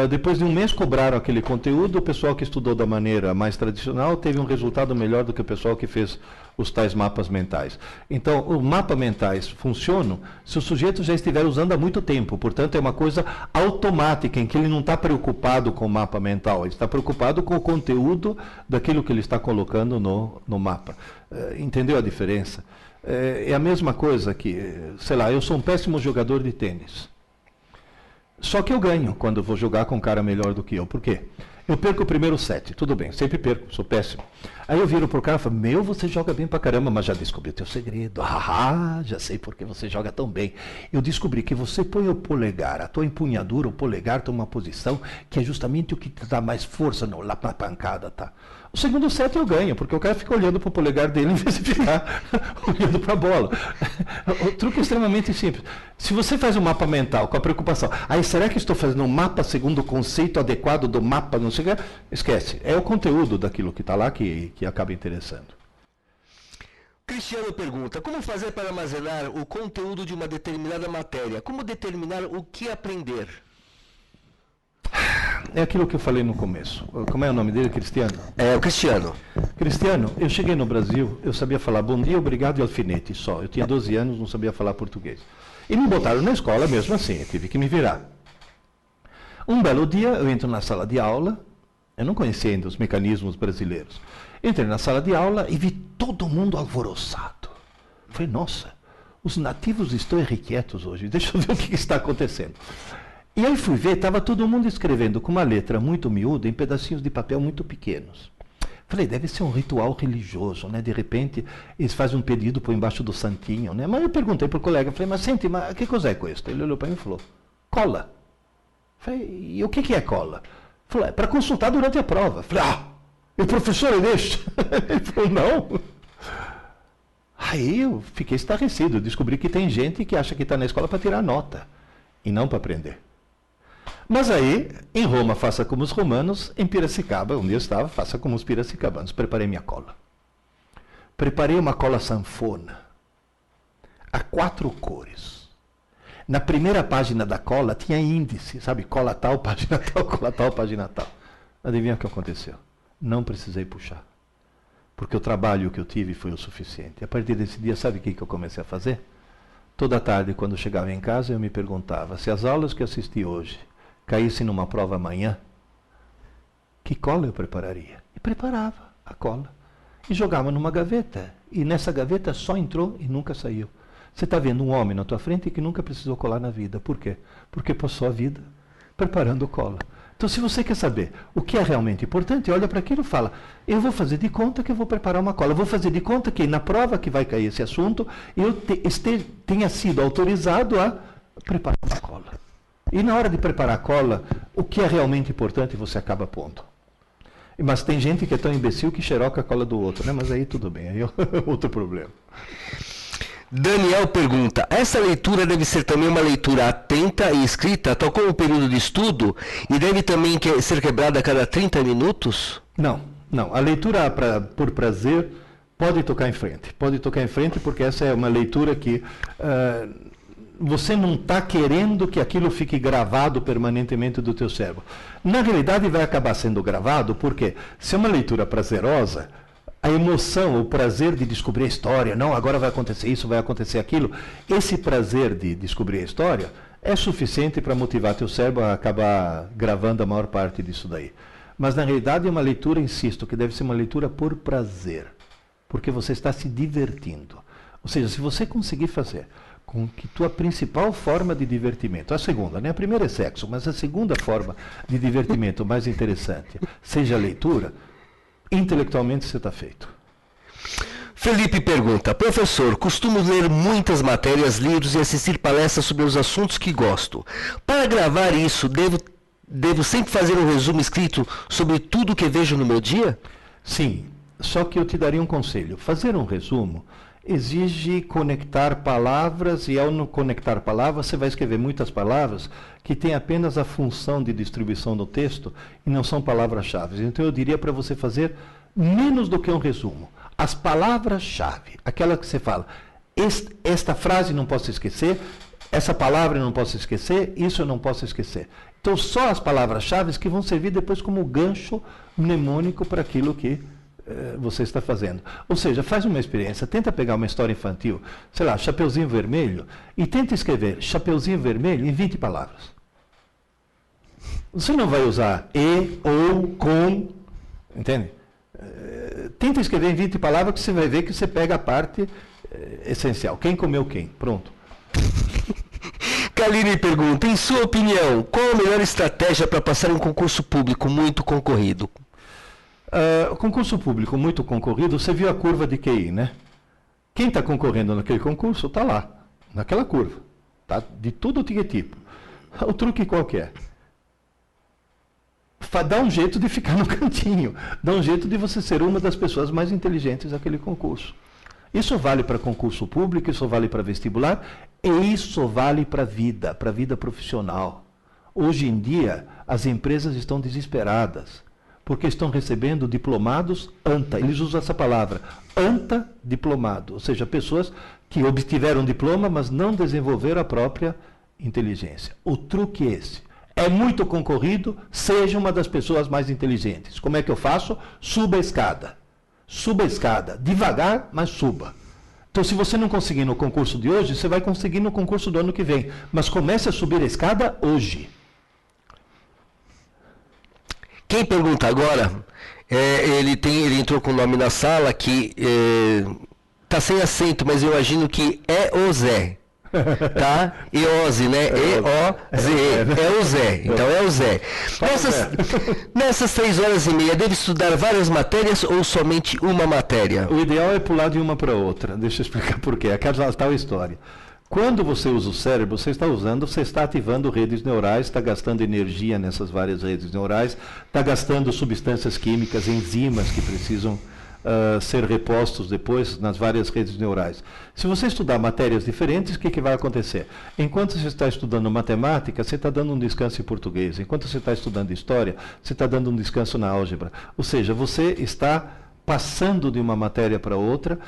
Depois de um mês cobraram aquele conteúdo, o pessoal que estudou da maneira mais tradicional teve um resultado melhor do que o pessoal que fez os tais mapas mentais. Então, os mapas mentais funcionam se o sujeito já estiver usando há muito tempo, portanto é uma coisa automática, em que ele não está preocupado com o mapa mental, ele está preocupado com o conteúdo daquilo que ele está colocando no mapa. Entendeu a diferença? É a mesma coisa que, sei lá, eu sou um péssimo jogador de tênis. Só que eu ganho quando eu vou jogar com um cara melhor do que eu. Por quê? Eu perco o primeiro set, tudo bem, sempre perco, sou péssimo. Aí eu viro pro cara e falo, você joga bem pra caramba, mas já descobri o teu segredo. Já sei por que você joga tão bem. Eu descobri que você põe o polegar, a tua empunhadura, o polegar toma uma posição que é justamente o que te dá mais força lá na pancada, tá? O segundo set eu ganho, porque o cara fica olhando para o polegar dele em vez de ficar olhando para a bola. O truque é extremamente simples. Se você faz um mapa mental com a preocupação, será que estou fazendo um mapa segundo o conceito adequado do mapa, não sei o que, esquece. É o conteúdo daquilo que está lá que acaba interessando. Cristiano pergunta, como fazer para armazenar o conteúdo de uma determinada matéria? Como determinar o que aprender? É aquilo que eu falei no começo. Como é o nome dele, Cristiano? É, o Cristiano. Cristiano, eu cheguei no Brasil, eu sabia falar bom dia, obrigado e alfinete só. Eu tinha 12 anos, não sabia falar português. E me botaram na escola mesmo assim, eu tive que me virar. Um belo dia, eu entro na sala de aula, eu não conhecia ainda os mecanismos brasileiros. Entrei na sala de aula e vi todo mundo alvoroçado. Falei, nossa, os nativos estão irrequietos hoje, deixa eu ver o que está acontecendo. E aí fui ver, estava todo mundo escrevendo com uma letra muito miúda em pedacinhos de papel muito pequenos. Falei, deve ser um ritual religioso, né? De repente, eles fazem um pedido por embaixo do santinho, né? Mas eu perguntei para o colega, falei, mas sente, mas que coisa é com isso? Ele olhou para mim e falou, cola. Falei, e o que é cola? Falei, é para consultar durante a prova. Falei, e o professor deixa? Ele falou, não. Aí eu fiquei estarrecido, descobri que tem gente que acha que está na escola para tirar nota, e não para aprender. Mas aí, em Roma, faça como os romanos, em Piracicaba, onde eu estava, faça como os piracicabanos. Preparei minha cola. Preparei uma cola sanfona, a 4 cores. Na primeira página da cola tinha índice, sabe? Cola tal, página tal, cola tal, página tal. Adivinha o que aconteceu? Não precisei puxar. Porque o trabalho que eu tive foi o suficiente. A partir desse dia, sabe o que eu comecei a fazer? Toda tarde, quando chegava em casa, eu me perguntava, se as aulas que assisti hoje caísse numa prova amanhã, que cola eu prepararia? E preparava a cola. E jogava numa gaveta. E nessa gaveta só entrou e nunca saiu. Você está vendo um homem na tua frente que nunca precisou colar na vida. Por quê? Porque passou a vida preparando cola. Então, se você quer saber o que é realmente importante, olha para aquilo e fala, eu vou fazer de conta que eu vou preparar uma cola. Eu vou fazer de conta que na prova que vai cair esse assunto, eu tenha sido autorizado a preparar uma cola. E na hora de preparar a cola, o que é realmente importante você acaba pondo. Mas tem gente que é tão imbecil que xeroca a cola do outro, né? Mas aí tudo bem, aí é outro problema. Daniel pergunta, essa leitura deve ser também uma leitura atenta e escrita, tal como o período de estudo, e deve também ser quebrada a cada 30 minutos? Não, Não, a leitura por prazer pode tocar em frente. Pode tocar em frente porque essa é uma leitura que você não está querendo que aquilo fique gravado permanentemente do teu cérebro. Na realidade vai acabar sendo gravado porque se é uma leitura prazerosa, a emoção, o prazer de descobrir a história, não, agora vai acontecer isso, vai acontecer aquilo, esse prazer de descobrir a história é suficiente para motivar teu cérebro a acabar gravando a maior parte disso daí. Mas na realidade é uma leitura, insisto, que deve ser uma leitura por prazer, porque você está se divertindo. Ou seja, se você conseguir fazer com que tua principal forma de divertimento, a segunda, né? A primeira é sexo, mas a segunda forma de divertimento mais interessante seja a leitura, intelectualmente você está feito. Felipe pergunta, professor, costumo ler muitas matérias, livros e assistir palestras sobre os assuntos que gosto. Para gravar isso, devo sempre fazer um resumo escrito sobre tudo que vejo no meu dia? Sim, só que eu te daria um conselho. Fazer um resumo exige conectar palavras, e ao não conectar palavras, você vai escrever muitas palavras que têm apenas a função de distribuição do texto e não são palavras-chave. Então eu diria para você fazer menos do que um resumo. As palavras-chave, aquela que você fala, esta frase não posso esquecer, essa palavra eu não posso esquecer, isso eu não posso esquecer. Então só as palavras-chave que vão servir depois como gancho mnemônico para aquilo que você está fazendo. Ou seja, faz uma experiência, tenta pegar uma história infantil, sei lá, Chapeuzinho Vermelho, e tenta escrever Chapeuzinho Vermelho em 20 palavras. Você não vai usar e, ou, com, entende? Tenta escrever em 20 palavras que você vai ver que você pega a parte essencial. Quem comeu quem? Pronto. Kaline pergunta, em sua opinião, qual a melhor estratégia para passar um concurso público muito concorrido? Concurso público muito concorrido, você viu a curva de QI, né? Quem está concorrendo naquele concurso está lá, naquela curva. Tá? De todo tipo. O truque qualquer. Dá um jeito de ficar no cantinho. Dá um jeito de você ser uma das pessoas mais inteligentes daquele concurso. Isso vale para concurso público, isso vale para vestibular, e isso vale para a vida profissional. Hoje em dia, as empresas estão desesperadas, porque estão recebendo diplomados ANTA. Eles usam essa palavra, ANTA diplomado, ou seja, pessoas que obtiveram diploma, mas não desenvolveram a própria inteligência. O truque é esse. É muito concorrido, seja uma das pessoas mais inteligentes. Como é que eu faço? Suba a escada. Suba a escada. Devagar, mas suba. Então, se você não conseguir no concurso de hoje, você vai conseguir no concurso do ano que vem. Mas comece a subir a escada hoje. Quem pergunta agora, ele entrou com o nome na sala que está sem acento, mas eu imagino que é o Zé. Tá? Eose, né? E-O-Z-E. É o Zé. Então é o Zé. Nessas 3h30, deve estudar várias matérias ou somente uma matéria? O ideal é pular de uma para outra. Deixa eu explicar por quê. Aquela tal história. Quando você usa o cérebro, você está ativando redes neurais, está gastando energia nessas várias redes neurais, está gastando substâncias químicas, enzimas que precisam ser repostos depois nas várias redes neurais. Se você estudar matérias diferentes, o que vai acontecer? Enquanto você está estudando matemática, você está dando um descanso em português. Enquanto você está estudando história, você está dando um descanso na álgebra. Ou seja, você está passando de uma matéria para outra,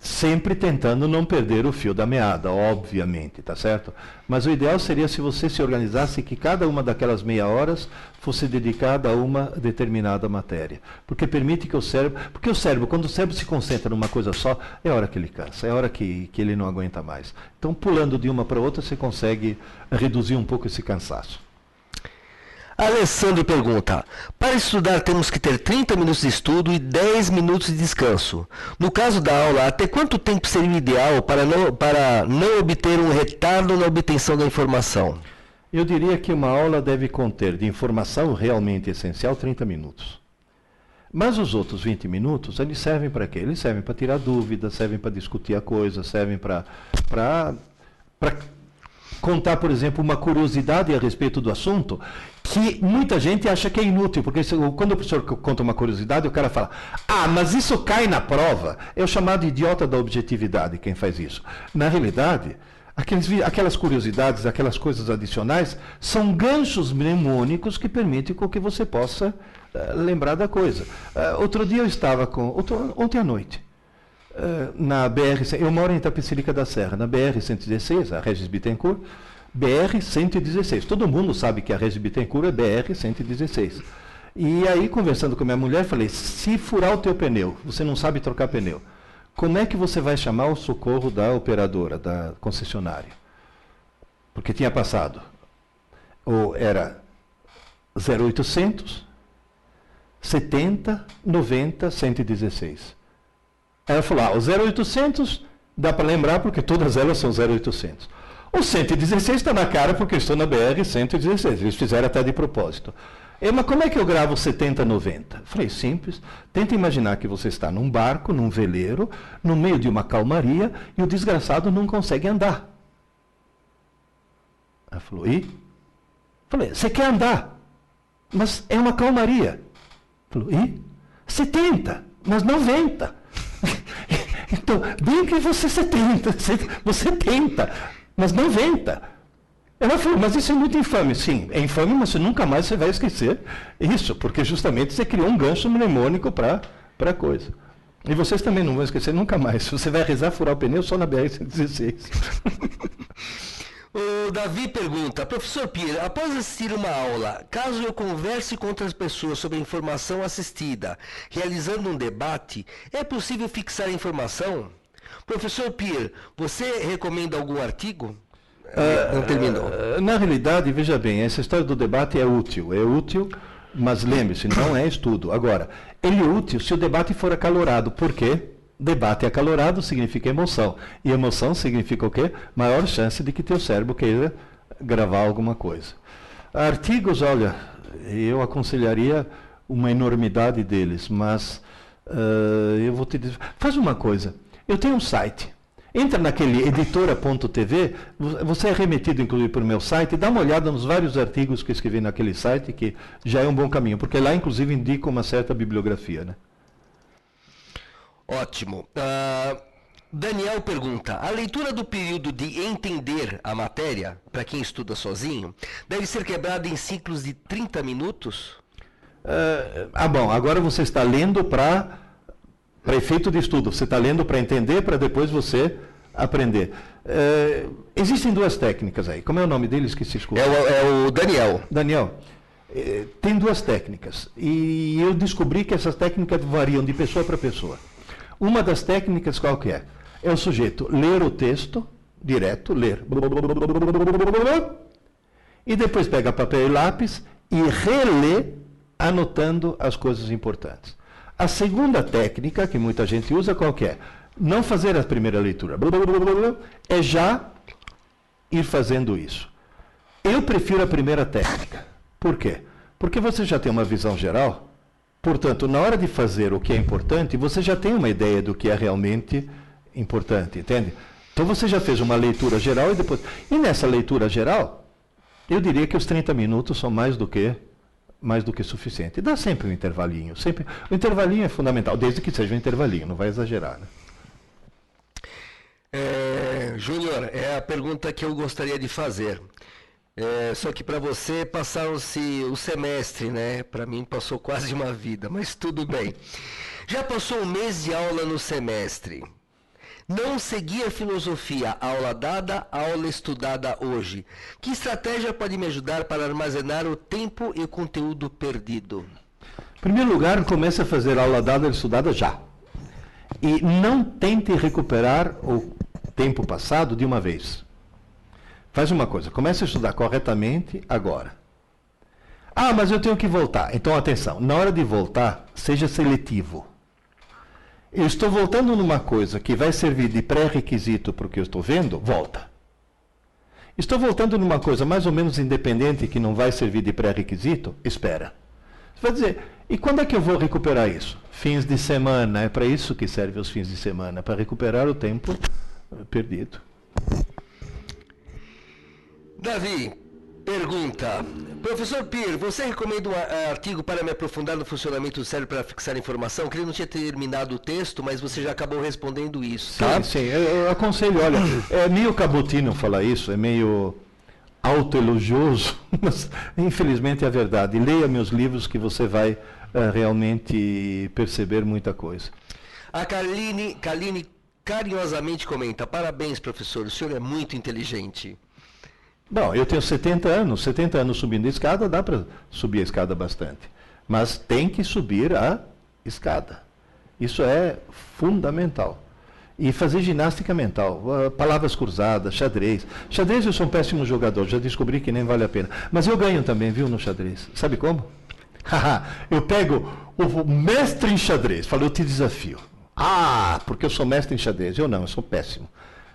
sempre tentando não perder o fio da meada, obviamente, tá certo? Mas o ideal seria se você se organizasse que cada uma daquelas meia horas fosse dedicada a uma determinada matéria. Porque permite que o cérebro... Porque o cérebro, quando o cérebro se concentra numa coisa só, é a hora que ele cansa, é a hora que ele não aguenta mais. Então, pulando de uma para outra, você consegue reduzir um pouco esse cansaço. Alessandro pergunta, para estudar temos que ter 30 minutos de estudo e 10 minutos de descanso. No caso da aula, até quanto tempo seria o ideal para não obter um retardo na obtenção da informação? Eu diria que uma aula deve conter de informação realmente essencial 30 minutos. Mas os outros 20 minutos, eles servem para quê? Eles servem para tirar dúvidas, servem para discutir a coisa, servem para contar, por exemplo, uma curiosidade a respeito do assunto, que muita gente acha que é inútil, porque quando o professor conta uma curiosidade, o cara fala, mas isso cai na prova. É o chamado idiota da objetividade quem faz isso. Na realidade, aquelas curiosidades, aquelas coisas adicionais, são ganchos mnemônicos que permitem com que você possa lembrar da coisa. Outro dia eu estava ontem à noite, na BR, eu moro em Itapecerica da Serra, na BR-116, a Regis Bittencourt, BR-116. Todo mundo sabe que a Regis Bittencourt é BR-116. E aí, conversando com a minha mulher, falei, se furar o teu pneu, você não sabe trocar pneu, como é que você vai chamar o socorro da operadora, da concessionária? Porque tinha passado, ou era 0800, 70, 90, 116. Aí ela falou, o 0800 dá para lembrar porque todas elas são 0800. O 116 está na cara porque eu estou na BR-116, eles fizeram até de propósito. Mas como é que eu gravo 70, 90? Falei, simples. Tenta imaginar que você está num barco, num veleiro, no meio de uma calmaria, e o desgraçado não consegue andar. Ela falou, e? Falei, você quer andar, mas é uma calmaria. Falou, e? 70, mas 90. Então, bem que você 70, você tenta, mas 90. Ela falou, mas isso é muito infame. Sim, é infame, mas nunca mais você vai esquecer isso, porque justamente você criou um gancho mnemônico para a coisa. E vocês também não vão esquecer nunca mais. Você vai rezar furar o pneu só na BR-116. O Davi pergunta, professor Pierre, após assistir uma aula, caso eu converse com outras pessoas sobre a informação assistida, realizando um debate, é possível fixar a informação? Professor Pierre, você recomenda algum artigo? Não terminou. Na realidade, veja bem, essa história do debate é útil, mas lembre-se, não é estudo. Agora, ele é útil se o debate for acalorado. Por quê? Debate acalorado significa emoção. E emoção significa o quê? Maior chance de que teu cérebro queira gravar alguma coisa. Artigos, olha, eu aconselharia uma enormidade deles, mas eu vou te dizer. Faz uma coisa, eu tenho um site. Entra naquele editora.tv, você é remetido inclusive para o meu site, dá uma olhada nos vários artigos que eu escrevi naquele site, que já é um bom caminho, porque lá inclusive indica uma certa bibliografia, né? Ótimo. Daniel pergunta, a leitura do período de entender a matéria, para quem estuda sozinho, deve ser quebrada em ciclos de 30 minutos? Bom, agora você está lendo para efeito de estudo, você está lendo para entender, para depois você aprender. Existem duas técnicas aí. Como é o nome dele? Esqueci. É o Daniel. Daniel, tem duas técnicas. E eu descobri que essas técnicas variam de pessoa para pessoa. Uma das técnicas qual que é? É o sujeito ler o texto, direto, ler. E depois pega papel e lápis e relê, anotando as coisas importantes. A segunda técnica, que muita gente usa, qual que é? Não fazer a primeira leitura. É já ir fazendo isso. Eu prefiro a primeira técnica. Por quê? Porque você já tem uma visão geral. Portanto, na hora de fazer o que é importante, você já tem uma ideia do que é realmente importante, entende? Então você já fez uma leitura geral e depois... E nessa leitura geral, eu diria que os 30 minutos são mais do que suficiente. Dá sempre um intervalinho. Sempre. O intervalinho é fundamental, desde que seja um intervalinho, não vai exagerar, né? Júnior, é a pergunta que eu gostaria de fazer. Só que para você passaram-se o semestre, né? Para mim passou quase uma vida, mas tudo bem. Já passou um mês de aula no semestre. Não segui a filosofia, aula dada, aula estudada hoje. Que estratégia pode me ajudar para armazenar o tempo e o conteúdo perdido? Em primeiro lugar, comece a fazer aula dada e estudada já. E não tente recuperar o tempo passado de uma vez. Faz uma coisa, comece a estudar corretamente agora. Mas eu tenho que voltar. Então, atenção, na hora de voltar, seja seletivo. Eu estou voltando numa coisa que vai servir de pré-requisito para o que eu estou vendo, volta. Estou voltando numa coisa mais ou menos independente que não vai servir de pré-requisito, espera. Você vai dizer, e quando é que eu vou recuperar isso? Fins de semana, é para isso que servem os fins de semana, para recuperar o tempo perdido. Davi pergunta, professor Pierre, você recomenda um artigo para me aprofundar no funcionamento do cérebro para fixar informação? Que ele não tinha terminado o texto, mas você já acabou respondendo isso, tá? Sim, eu aconselho, olha, é meio cabotino falar isso, é meio autoelogioso, mas infelizmente é verdade. Leia meus livros que você vai realmente perceber muita coisa. A Kaline carinhosamente comenta: parabéns, professor, o senhor é muito inteligente. Bom, eu tenho 70 anos subindo a escada, dá para subir a escada bastante. Mas tem que subir a escada. Isso é fundamental. E fazer ginástica mental, palavras cruzadas, xadrez. Xadrez eu sou um péssimo jogador, já descobri que nem vale a pena. Mas eu ganho também, viu, no xadrez. Sabe como? Eu pego o mestre em xadrez, falo, eu te desafio. Ah, porque eu sou mestre em xadrez. Eu não, eu sou péssimo.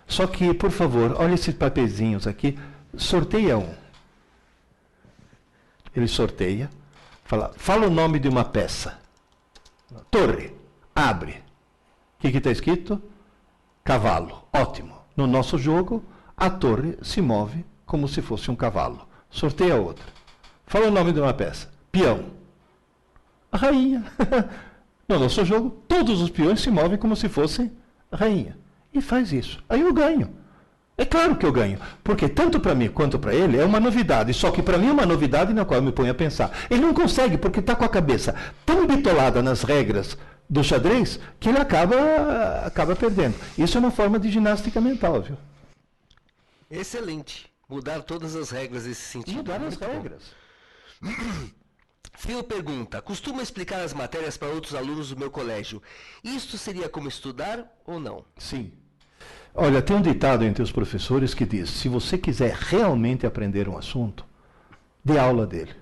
Só que, por favor, olha esses papeizinhos aqui, sorteia um. Ele sorteia, fala o nome de uma peça. Torre, abre. O que está escrito? Cavalo. Ótimo. No nosso jogo, a torre se move como se fosse um cavalo. Sorteia outra. Fala o nome de uma peça. Peão. A rainha. No nosso jogo, todos os peões se movem como se fossem a rainha. E faz isso. Aí eu ganho. É claro que eu ganho. Porque tanto para mim quanto para ele é uma novidade. Só que para mim é uma novidade na qual eu me ponho a pensar. Ele não consegue porque está com a cabeça tão bitolada nas regras do xadrez que ele acaba perdendo. Isso é uma forma de ginástica mental, viu? Excelente. Mudar todas as regras nesse sentido. Mudar as regras. Phil pergunta: costumo explicar as matérias para outros alunos do meu colégio. Isto seria como estudar ou não? Sim. Olha, tem um ditado entre os professores que diz: se você quiser realmente aprender um assunto, dê aula dele.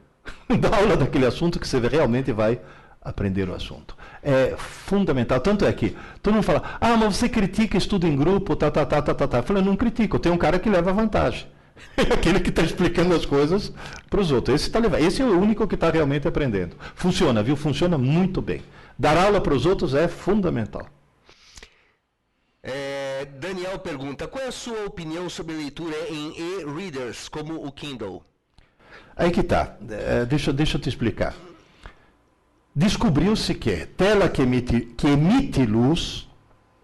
Dá aula daquele assunto que você realmente vai aprender o assunto. É fundamental. Tanto é que todo mundo fala: ah, mas você critica estudo em grupo, tá. Eu falo: eu não critico, tem um cara que leva vantagem. É aquele que está explicando as coisas para os outros. Esse é o único que está realmente aprendendo. Funciona, viu? Funciona muito bem. Dar aula para os outros é fundamental. Daniel pergunta: qual é a sua opinião sobre leitura em e-readers, como o Kindle? Aí que está. Deixa eu te explicar. Descobriu-se que tela que emite luz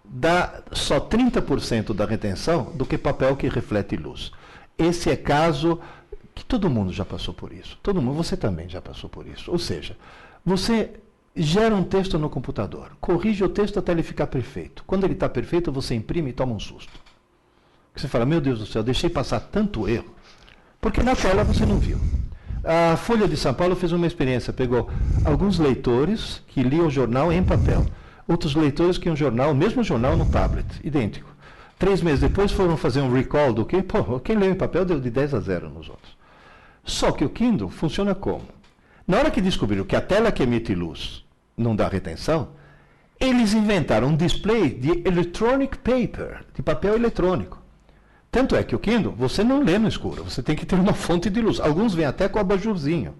dá só 30% da retenção do que papel que reflete luz. Esse é caso que todo mundo já passou por isso. Todo mundo, você também já passou por isso. Ou seja, você gera um texto no computador, corrige o texto até ele ficar perfeito. Quando ele está perfeito, você imprime e toma um susto. Você fala: meu Deus do céu, deixei passar tanto erro, porque na tela você não viu. A Folha de São Paulo fez uma experiência, pegou alguns leitores que liam o jornal em papel, outros leitores que iam o mesmo jornal no tablet, idêntico. 3 meses depois foram fazer um recall do que, quem leu em papel deu de 10-0 nos outros. Só que o Kindle funciona como? Na hora que descobriram que a tela que emite luz não dá retenção, eles inventaram um display de electronic paper, de papel eletrônico. Tanto é que o Kindle, você não lê no escuro, você tem que ter uma fonte de luz. Alguns vêm até com abajurzinho.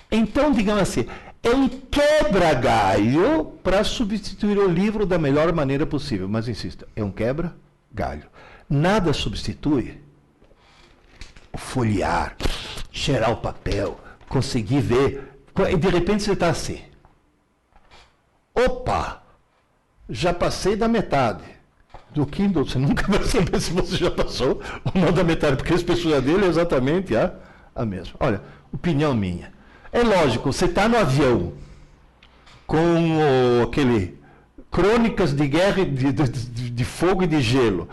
Então, digamos assim, é um quebra-galho para substituir o livro da melhor maneira possível. Mas insisto, é um quebra-galho. Nada substitui o folhear, cheirar o papel, conseguir ver. E de repente você está assim. Opa! Já passei da metade. Do Kindle, você nunca vai saber se você já passou ou não da metade, porque a espessura dele é exatamente a mesma. Olha, opinião minha. É lógico, você está no avião com aquele crônicas de guerra, de fogo e de gelo,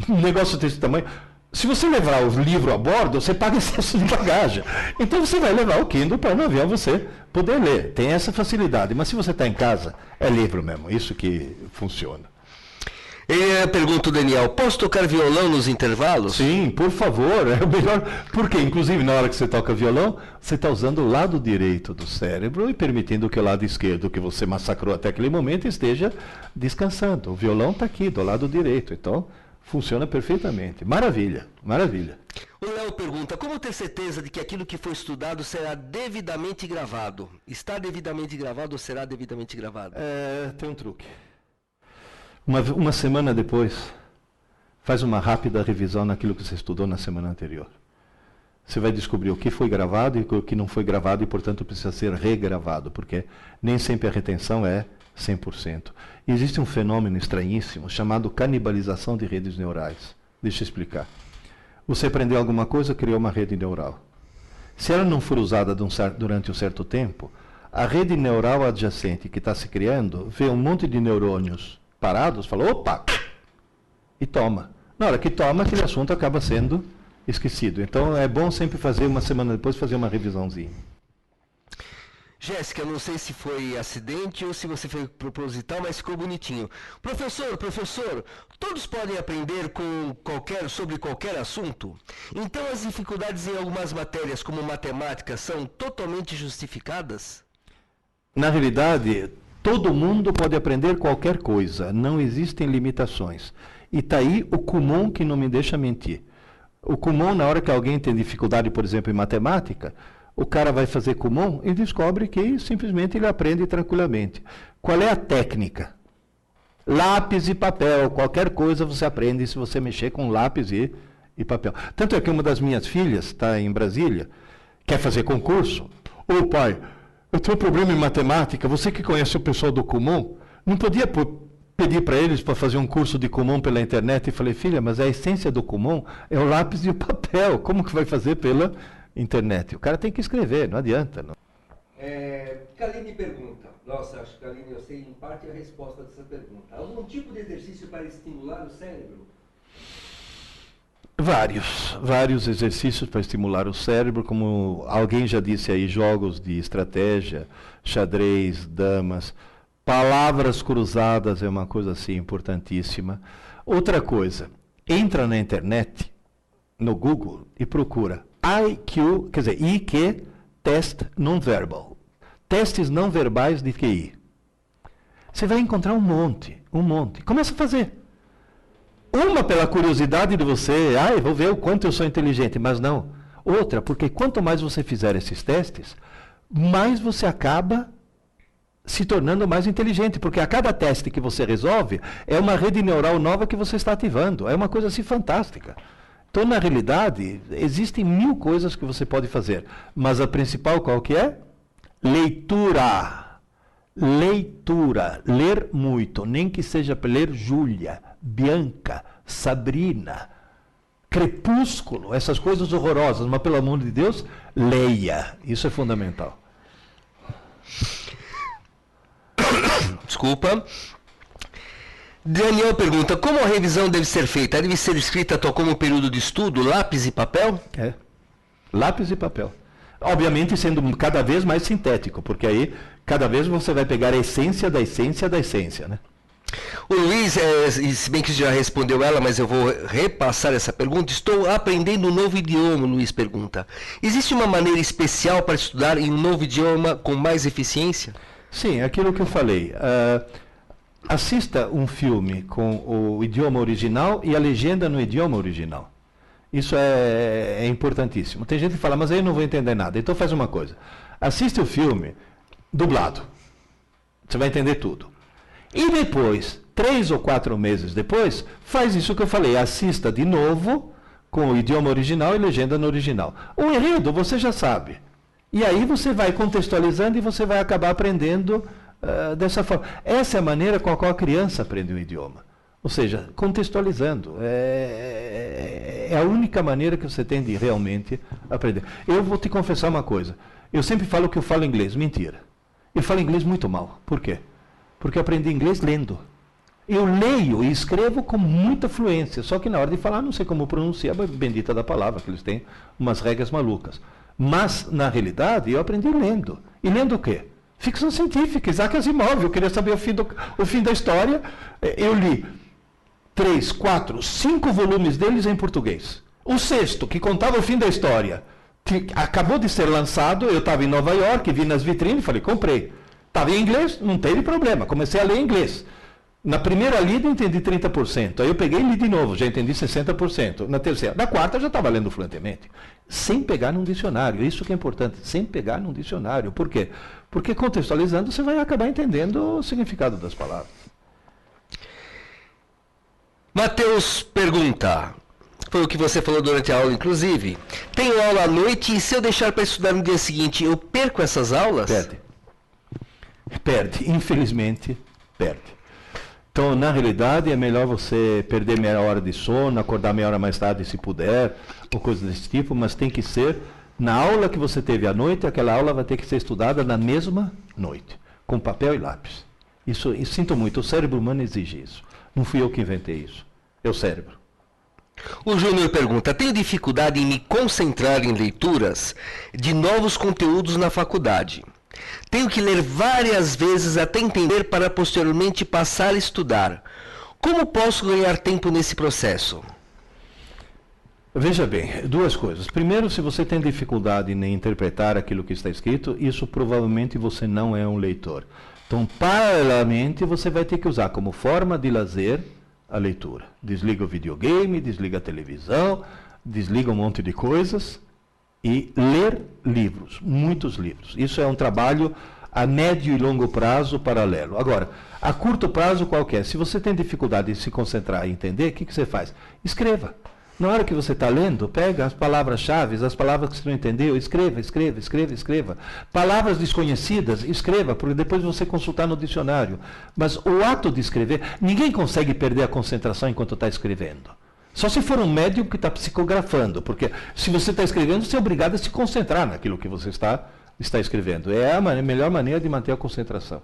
um negócio desse tamanho. Se você levar o livro a bordo, você paga excesso de bagagem. Então você vai levar o Kindle para no avião você poder ler. Tem essa facilidade. Mas se você está em casa, é livro mesmo. Isso que funciona. E pergunta o Daniel: posso tocar violão nos intervalos? Sim, por favor, é o melhor. Porque, inclusive, na hora que você toca violão, você está usando o lado direito do cérebro e permitindo que o lado esquerdo, que você massacrou até aquele momento, esteja descansando. O violão está aqui, do lado direito. Então, funciona perfeitamente. Maravilha, maravilha. O Léo pergunta: como ter certeza de que aquilo que foi estudado será devidamente gravado? Está devidamente gravado ou será devidamente gravado? Tem um truque. Uma semana depois, faz uma rápida revisão naquilo que você estudou na semana anterior. Você vai descobrir o que foi gravado e o que não foi gravado e, portanto, precisa ser regravado, porque nem sempre a retenção é 100%. E existe um fenômeno estranhíssimo chamado canibalização de redes neurais. Deixa eu explicar. Você aprendeu alguma coisa, criou uma rede neural. Se ela não for usada durante um certo tempo, a rede neural adjacente que está se criando vê um monte de neurônios parados, fala, opa, e toma. Na hora que toma, aquele assunto acaba sendo esquecido. Então é bom sempre fazer, uma semana depois, fazer uma revisãozinha. Jéssica, não sei se foi acidente ou se você foi proposital, mas ficou bonitinho. Professor, todos podem aprender sobre qualquer assunto? Então as dificuldades em algumas matérias, como matemática, são totalmente justificadas? Na realidade, todo mundo pode aprender qualquer coisa, não existem limitações. E está aí o Kumon que não me deixa mentir. O Kumon, na hora que alguém tem dificuldade, por exemplo, em matemática, o cara vai fazer Kumon e descobre que simplesmente ele aprende tranquilamente. Qual é a técnica? Lápis e papel, qualquer coisa você aprende se você mexer com lápis e papel. Tanto é que uma das minhas filhas está em Brasília, quer fazer concurso. Ô pai, eu tenho um problema em matemática, você que conhece o pessoal do Kumon, não podia pedir para eles para fazer um curso de Kumon pela internet? E falei, filha, mas a essência do Kumon é o lápis e o papel, como que vai fazer pela internet? O cara tem que escrever, não adianta. Não. Kaline pergunta, nossa, acho que Kaline, eu sei em parte a resposta dessa pergunta. Algum tipo de exercício para estimular o cérebro? Vários exercícios para estimular o cérebro, como alguém já disse aí, jogos de estratégia, xadrez, damas, palavras cruzadas é uma coisa assim importantíssima. Outra coisa, entra na internet, no Google, e procura IQ, quer dizer, IQ, Test Non-Verbal. Testes não verbais de QI. Você vai encontrar um monte. Começa a fazer. Uma pela curiosidade de você, vou ver o quanto eu sou inteligente, mas não. Outra, porque quanto mais você fizer esses testes, mais você acaba se tornando mais inteligente, porque a cada teste que você resolve, é uma rede neural nova que você está ativando. É uma coisa assim fantástica. Então, na realidade, existem 1000 coisas que você pode fazer, mas a principal qual que é? Leitura. Ler muito, nem que seja para ler Júlia, Bianca, Sabrina, Crepúsculo, essas coisas horrorosas, mas pelo amor de Deus, leia. Isso é fundamental. Desculpa. Daniel pergunta, como a revisão deve ser feita? Deve ser escrita como período de estudo, lápis e papel? Lápis e papel. Obviamente sendo cada vez mais sintético, porque aí cada vez você vai pegar a essência da essência da essência, né? O Luiz, se bem que já respondeu ela, mas eu vou repassar essa pergunta. Estou aprendendo um novo idioma, o Luiz pergunta. Existe uma maneira especial para estudar em um novo idioma com mais eficiência? Sim, aquilo que eu falei. Assista um filme com o idioma original e a legenda no idioma original. Isso é importantíssimo. Tem gente que fala, mas aí eu não vou entender nada. Então faz uma coisa. Assiste o filme dublado. Você vai entender tudo. E depois, 3 ou 4 meses depois, faz isso que eu falei. Assista de novo com o idioma original e legenda no original. O enredo você já sabe. E aí você vai contextualizando e você vai acabar aprendendo dessa forma. Essa é a maneira com a qual a criança aprende o idioma. Ou seja, contextualizando. É a única maneira que você tem de realmente aprender. Eu vou te confessar uma coisa. Eu sempre falo que eu falo inglês. Mentira. Eu falo inglês muito mal. Por quê? Porque eu aprendi inglês lendo. Eu leio e escrevo com muita fluência. Só que na hora de falar, não sei como pronunciar a bendita da palavra, que eles têm umas regras malucas. Mas, na realidade, eu aprendi lendo. E lendo o quê? Ficção científica, Isaac Asimov. Eu queria saber o fim da história. Eu li 3, 4, 5 volumes deles em português. O 6º, que contava o fim da história, acabou de ser lançado. Eu estava em Nova York, vi nas vitrines, falei, comprei. Estava em inglês, não teve problema. Comecei a ler em inglês. Na primeira lida entendi 30%. Aí eu peguei e li de novo, já entendi 60%. Na terceira. Na quarta já estava lendo fluentemente. Sem pegar num dicionário. Isso que é importante, sem pegar num dicionário. Por quê? Porque contextualizando você vai acabar entendendo o significado das palavras. Matheus pergunta, foi o que você falou durante a aula, inclusive. Tenho aula à noite e se eu deixar para estudar no dia seguinte, eu perco essas aulas? Perde. Infelizmente, perde. Então, na realidade, é melhor você perder meia hora de sono, acordar meia hora mais tarde se puder, ou coisa desse tipo, mas tem que ser Na aula que você teve à noite, aquela aula vai ter que ser estudada na mesma noite, com papel e lápis. Isso sinto muito, o cérebro humano exige isso. Não fui eu que inventei isso, é o cérebro. O Júnior pergunta, tenho dificuldade em me concentrar em leituras de novos conteúdos na faculdade. Tenho que ler várias vezes até entender para posteriormente passar a estudar. Como posso ganhar tempo nesse processo? Veja bem, duas coisas. Primeiro, se você tem dificuldade em interpretar aquilo que está escrito, isso provavelmente você não é um leitor. Então, paralelamente, você vai ter que usar como forma de lazer a leitura. Desliga o videogame, desliga a televisão, desliga um monte de coisas e ler livros, muitos livros. Isso é um trabalho a médio e longo prazo paralelo. Agora, a curto prazo qualquer, se você tem dificuldade em se concentrar e entender, o que você faz? Escreva. Na hora que você está lendo, pega as palavras-chave, as palavras que você não entendeu, escreva. Palavras desconhecidas, escreva, porque depois você consultar no dicionário. Mas o ato de escrever, ninguém consegue perder a concentração enquanto está escrevendo. Só se for um médium que está psicografando, porque se você está escrevendo, você é obrigado a se concentrar naquilo que você está escrevendo. É a melhor maneira de manter a concentração.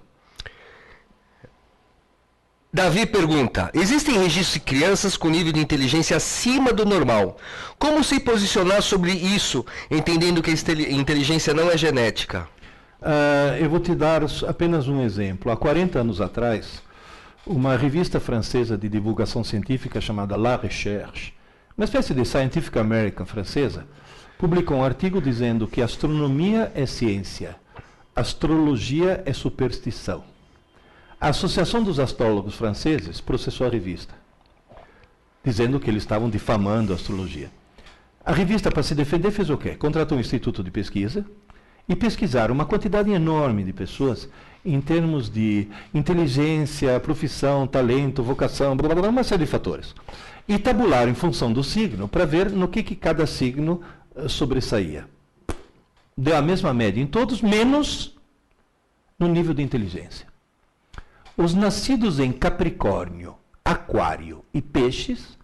Davi pergunta, existem registros de crianças com nível de inteligência acima do normal. Como se posicionar sobre isso, entendendo que a inteligência não é genética? Eu vou te dar apenas um exemplo. Há 40 anos atrás, uma revista francesa de divulgação científica chamada La Recherche, uma espécie de Scientific American francesa, publicou um artigo dizendo que astronomia é ciência, astrologia é superstição. A Associação dos Astrólogos Franceses processou a revista, dizendo que eles estavam difamando a astrologia. A revista, para se defender, fez o quê? Contratou um instituto de pesquisa e pesquisaram uma quantidade enorme de pessoas em termos de inteligência, profissão, talento, vocação, blá, blá, blá, uma série de fatores. E tabularam em função do signo para ver no que cada signo sobressaía. Deu a mesma média em todos, menos no nível de inteligência. Os nascidos em Capricórnio, Aquário e Peixes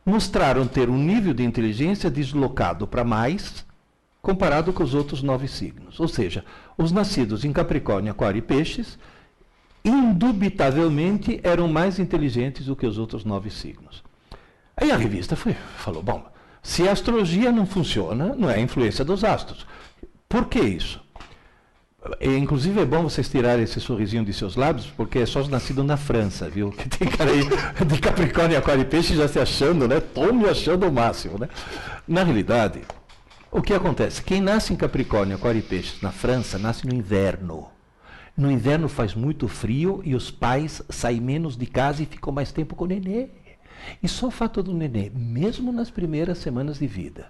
mostraram ter um nível de inteligência deslocado para mais comparado com os outros 9 signos. Ou seja, os nascidos em Capricórnio, Aquário e Peixes indubitavelmente eram mais inteligentes do que os outros 9 signos. Aí a revista falou, bom, se a astrologia não funciona, não é a influência dos astros. Por que isso? Inclusive é bom vocês tirarem esse sorrisinho de seus lábios, porque é só nascido na França, viu? Que tem cara aí de Capricórnio, Aquário e Peixe já se achando, né? Tô me achando o máximo, né? Na realidade, o que acontece? Quem nasce em Capricórnio, Aquário e Peixe na França, nasce no inverno. No inverno faz muito frio e os pais saem menos de casa e ficam mais tempo com o nenê. E só o fato do nenê, mesmo nas primeiras semanas de vida,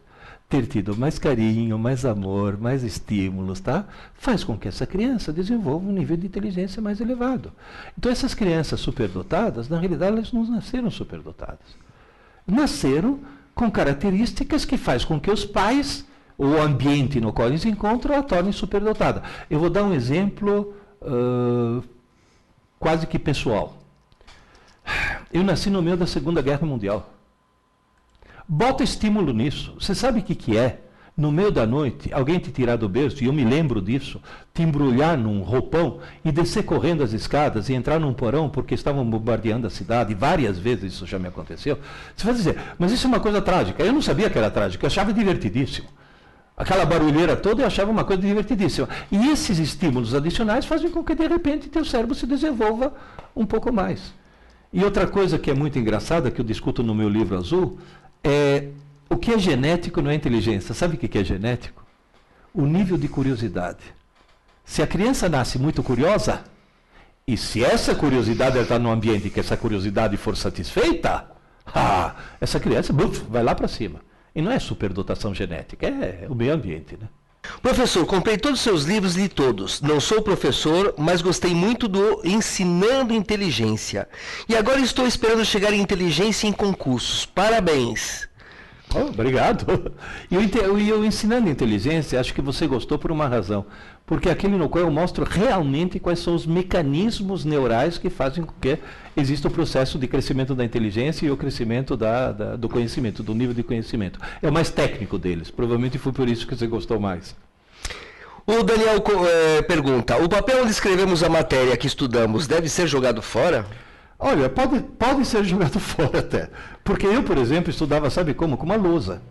ter tido mais carinho, mais amor, mais estímulos, tá? Faz com que essa criança desenvolva um nível de inteligência mais elevado. Então essas crianças superdotadas, na realidade, elas não nasceram superdotadas. Nasceram com características que faz com que os pais, ou o ambiente no qual eles se encontram, a tornem superdotada. Eu vou dar um exemplo quase que pessoal. Eu nasci no meio da Segunda Guerra Mundial. Bota estímulo nisso. Você sabe o que é? No meio da noite, alguém te tirar do berço, e eu me lembro disso, te embrulhar num roupão e descer correndo as escadas e entrar num porão porque estavam bombardeando a cidade. Várias vezes isso já me aconteceu. Você vai dizer, mas isso é uma coisa trágica. Eu não sabia que era trágica, eu achava divertidíssimo. Aquela barulheira toda eu achava uma coisa divertidíssima. E esses estímulos adicionais fazem com que, de repente, teu cérebro se desenvolva um pouco mais. E outra coisa que é muito engraçada, que eu discuto no meu livro azul, é o que é genético não é inteligência. Sabe o que é genético? O nível de curiosidade. Se a criança nasce muito curiosa, e se essa curiosidade está num ambiente que essa curiosidade for satisfeita, essa criança vai lá para cima. E não é superdotação genética, é o meio ambiente, né? Professor, comprei todos os seus livros e li todos. Não sou professor, mas gostei muito do Ensinando Inteligência. E agora estou esperando chegar em inteligência em concursos. Parabéns. Oh, obrigado. E eu ensinando inteligência, acho que você gostou por uma razão. Porque aquele no qual eu mostro realmente quais são os mecanismos neurais que fazem com que exista o processo de crescimento da inteligência e o crescimento do conhecimento, do nível de conhecimento. É o mais técnico deles. Provavelmente foi por isso que você gostou mais. O Daniel pergunta, o papel onde escrevemos a matéria que estudamos deve ser jogado fora? Olha, pode ser jogado fora até. Porque eu, por exemplo, estudava, sabe como? Com uma lousa.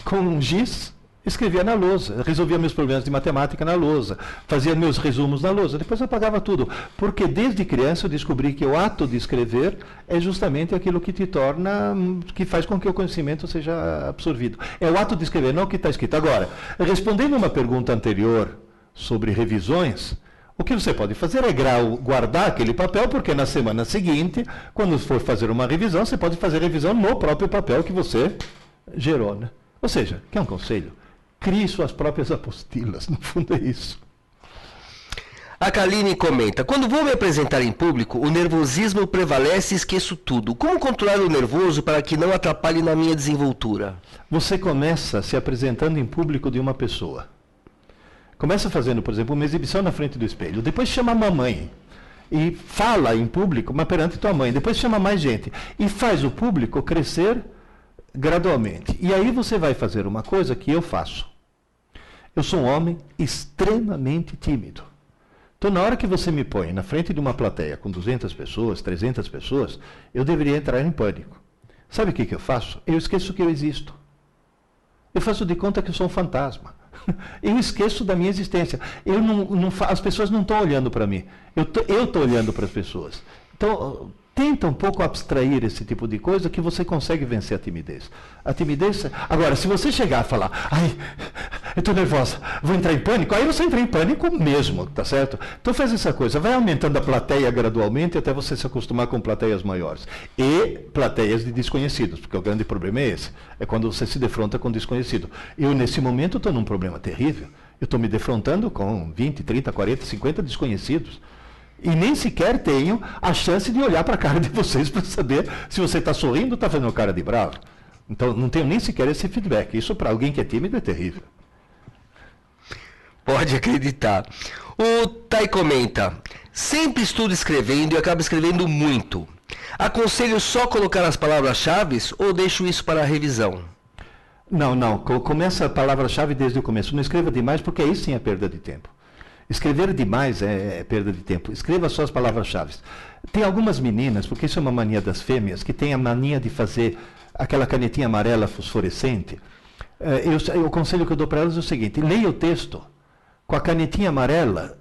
Com um giz, escrevia na lousa. Resolvia meus problemas de matemática na lousa. Fazia meus resumos na lousa. Depois eu apagava tudo. Porque desde criança eu descobri que o ato de escrever é justamente aquilo que te torna, que faz com que o conhecimento seja absorvido. É o ato de escrever, não o que está escrito. Agora, respondendo uma pergunta anterior sobre revisões, o que você pode fazer é guardar aquele papel, porque na semana seguinte, quando for fazer uma revisão, você pode fazer revisão no próprio papel que você gerou, né? Ou seja, quer um conselho? Crie suas próprias apostilas, no fundo é isso. A Kaline comenta, quando vou me apresentar em público, o nervosismo prevalece e esqueço tudo. Como controlar o nervoso para que não atrapalhe na minha desenvoltura? Você começa se apresentando em público de uma pessoa. Começa fazendo, por exemplo, uma exibição na frente do espelho. Depois chama a mamãe e fala em público, mas perante tua mãe. Depois chama mais gente e faz o público crescer gradualmente. E aí você vai fazer uma coisa que eu faço. Eu sou um homem extremamente tímido. Então, na hora que você me põe na frente de uma plateia com 200 pessoas, 300 pessoas, eu deveria entrar em pânico. Sabe o que eu faço? Eu esqueço que eu existo. Eu faço de conta que eu sou um fantasma. Eu esqueço da minha existência. As pessoas não estão olhando para mim. Eu estou olhando para as pessoas. Então, tenta um pouco abstrair esse tipo de coisa que você consegue vencer a timidez. A timidez... Agora, se você chegar a falar, ai, eu estou nervosa, vou entrar em pânico, aí você entra em pânico mesmo, tá certo? Então faz essa coisa, vai aumentando a plateia gradualmente até você se acostumar com plateias maiores. E plateias de desconhecidos, porque o grande problema é esse. É quando você se defronta com desconhecido. Eu, nesse momento, estou num problema terrível. Eu estou me defrontando com 20, 30, 40, 50 desconhecidos. E nem sequer tenho a chance de olhar para a cara de vocês para saber se você está sorrindo ou está fazendo cara de bravo. Então, não tenho nem sequer esse feedback. Isso, para alguém que é tímido, é terrível. Pode acreditar. O Tai comenta, sempre estudo escrevendo e acabo escrevendo muito. Aconselho só colocar as palavras-chave ou deixo isso para a revisão? Não. Começa a palavra-chave desde o começo. Não escreva demais, porque aí sim é perda de tempo. Escrever demais é perda de tempo. Escreva só as palavras-chave. Tem algumas meninas, porque isso é uma mania das fêmeas, que tem a mania de fazer aquela canetinha amarela fosforescente. O conselho que eu dou para elas é o seguinte, leia o texto com a canetinha amarela,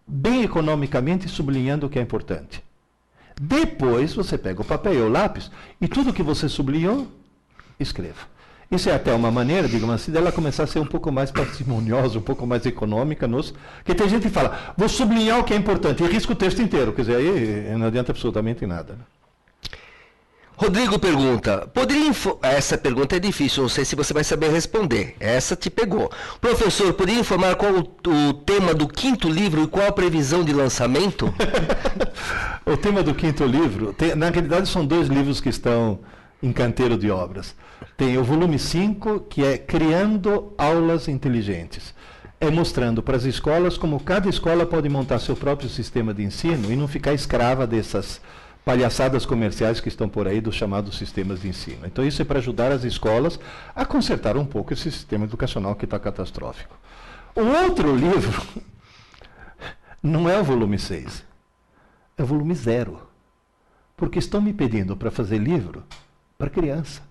bem economicamente sublinhando o que é importante. Depois você pega o papel e o lápis e tudo que você sublinhou, escreva. Isso é até uma maneira, digamos assim, dela começar a ser um pouco mais parcimoniosa, um pouco mais econômica. Porque tem gente que fala, vou sublinhar o que é importante, e risca o texto inteiro. Quer dizer, aí não adianta absolutamente nada. Né? Rodrigo pergunta, essa pergunta é difícil, não sei se você vai saber responder. Essa te pegou. Professor, poderia informar qual o tema do 5º livro e qual a previsão de lançamento? O tema do 5º livro, na realidade são 2 livros que estão em canteiro de obras. Tem o volume 5, que é Criando Aulas Inteligentes. É mostrando para as escolas como cada escola pode montar seu próprio sistema de ensino e não ficar escrava dessas palhaçadas comerciais que estão por aí dos chamados sistemas de ensino. Então isso é para ajudar as escolas a consertar um pouco esse sistema educacional que está catastrófico. O outro livro não é o volume 6, é o volume 0. Porque estão me pedindo para fazer livro para criança.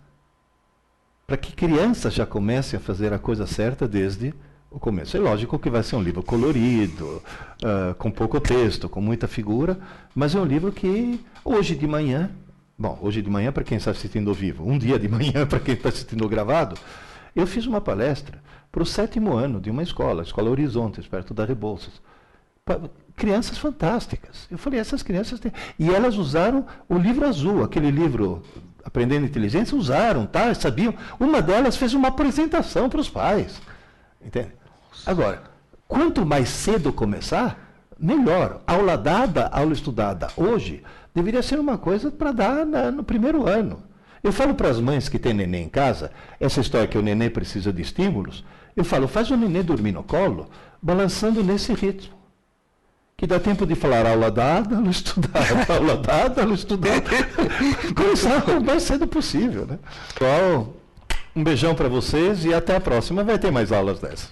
Para que criança já comece a fazer a coisa certa desde o começo. É lógico que vai ser um livro colorido, com pouco texto, com muita figura, mas é um livro que hoje de manhã para quem está assistindo ao vivo, um dia de manhã para quem está assistindo ao gravado, eu fiz uma palestra para o 7º ano de uma escola, a Escola Horizontes, perto da Rebouças. Crianças fantásticas. Eu falei, essas crianças têm... E elas usaram o livro azul, aquele livro Aprendendo Inteligência, usaram, tá? Sabiam. Uma delas fez uma apresentação para os pais. Entende? Agora, quanto mais cedo começar, melhor. Aula dada, aula estudada hoje, deveria ser uma coisa para dar no primeiro ano. Eu falo para as mães que têm neném em casa, essa história que o neném precisa de estímulos, eu falo, faz o neném dormir no colo, balançando nesse ritmo. Que dá tempo de falar aula dada, aula estudada, aula dada, aula estudada. Começar o mais cedo possível, né? Pessoal, um beijão para vocês e até a próxima. Vai ter mais aulas dessas.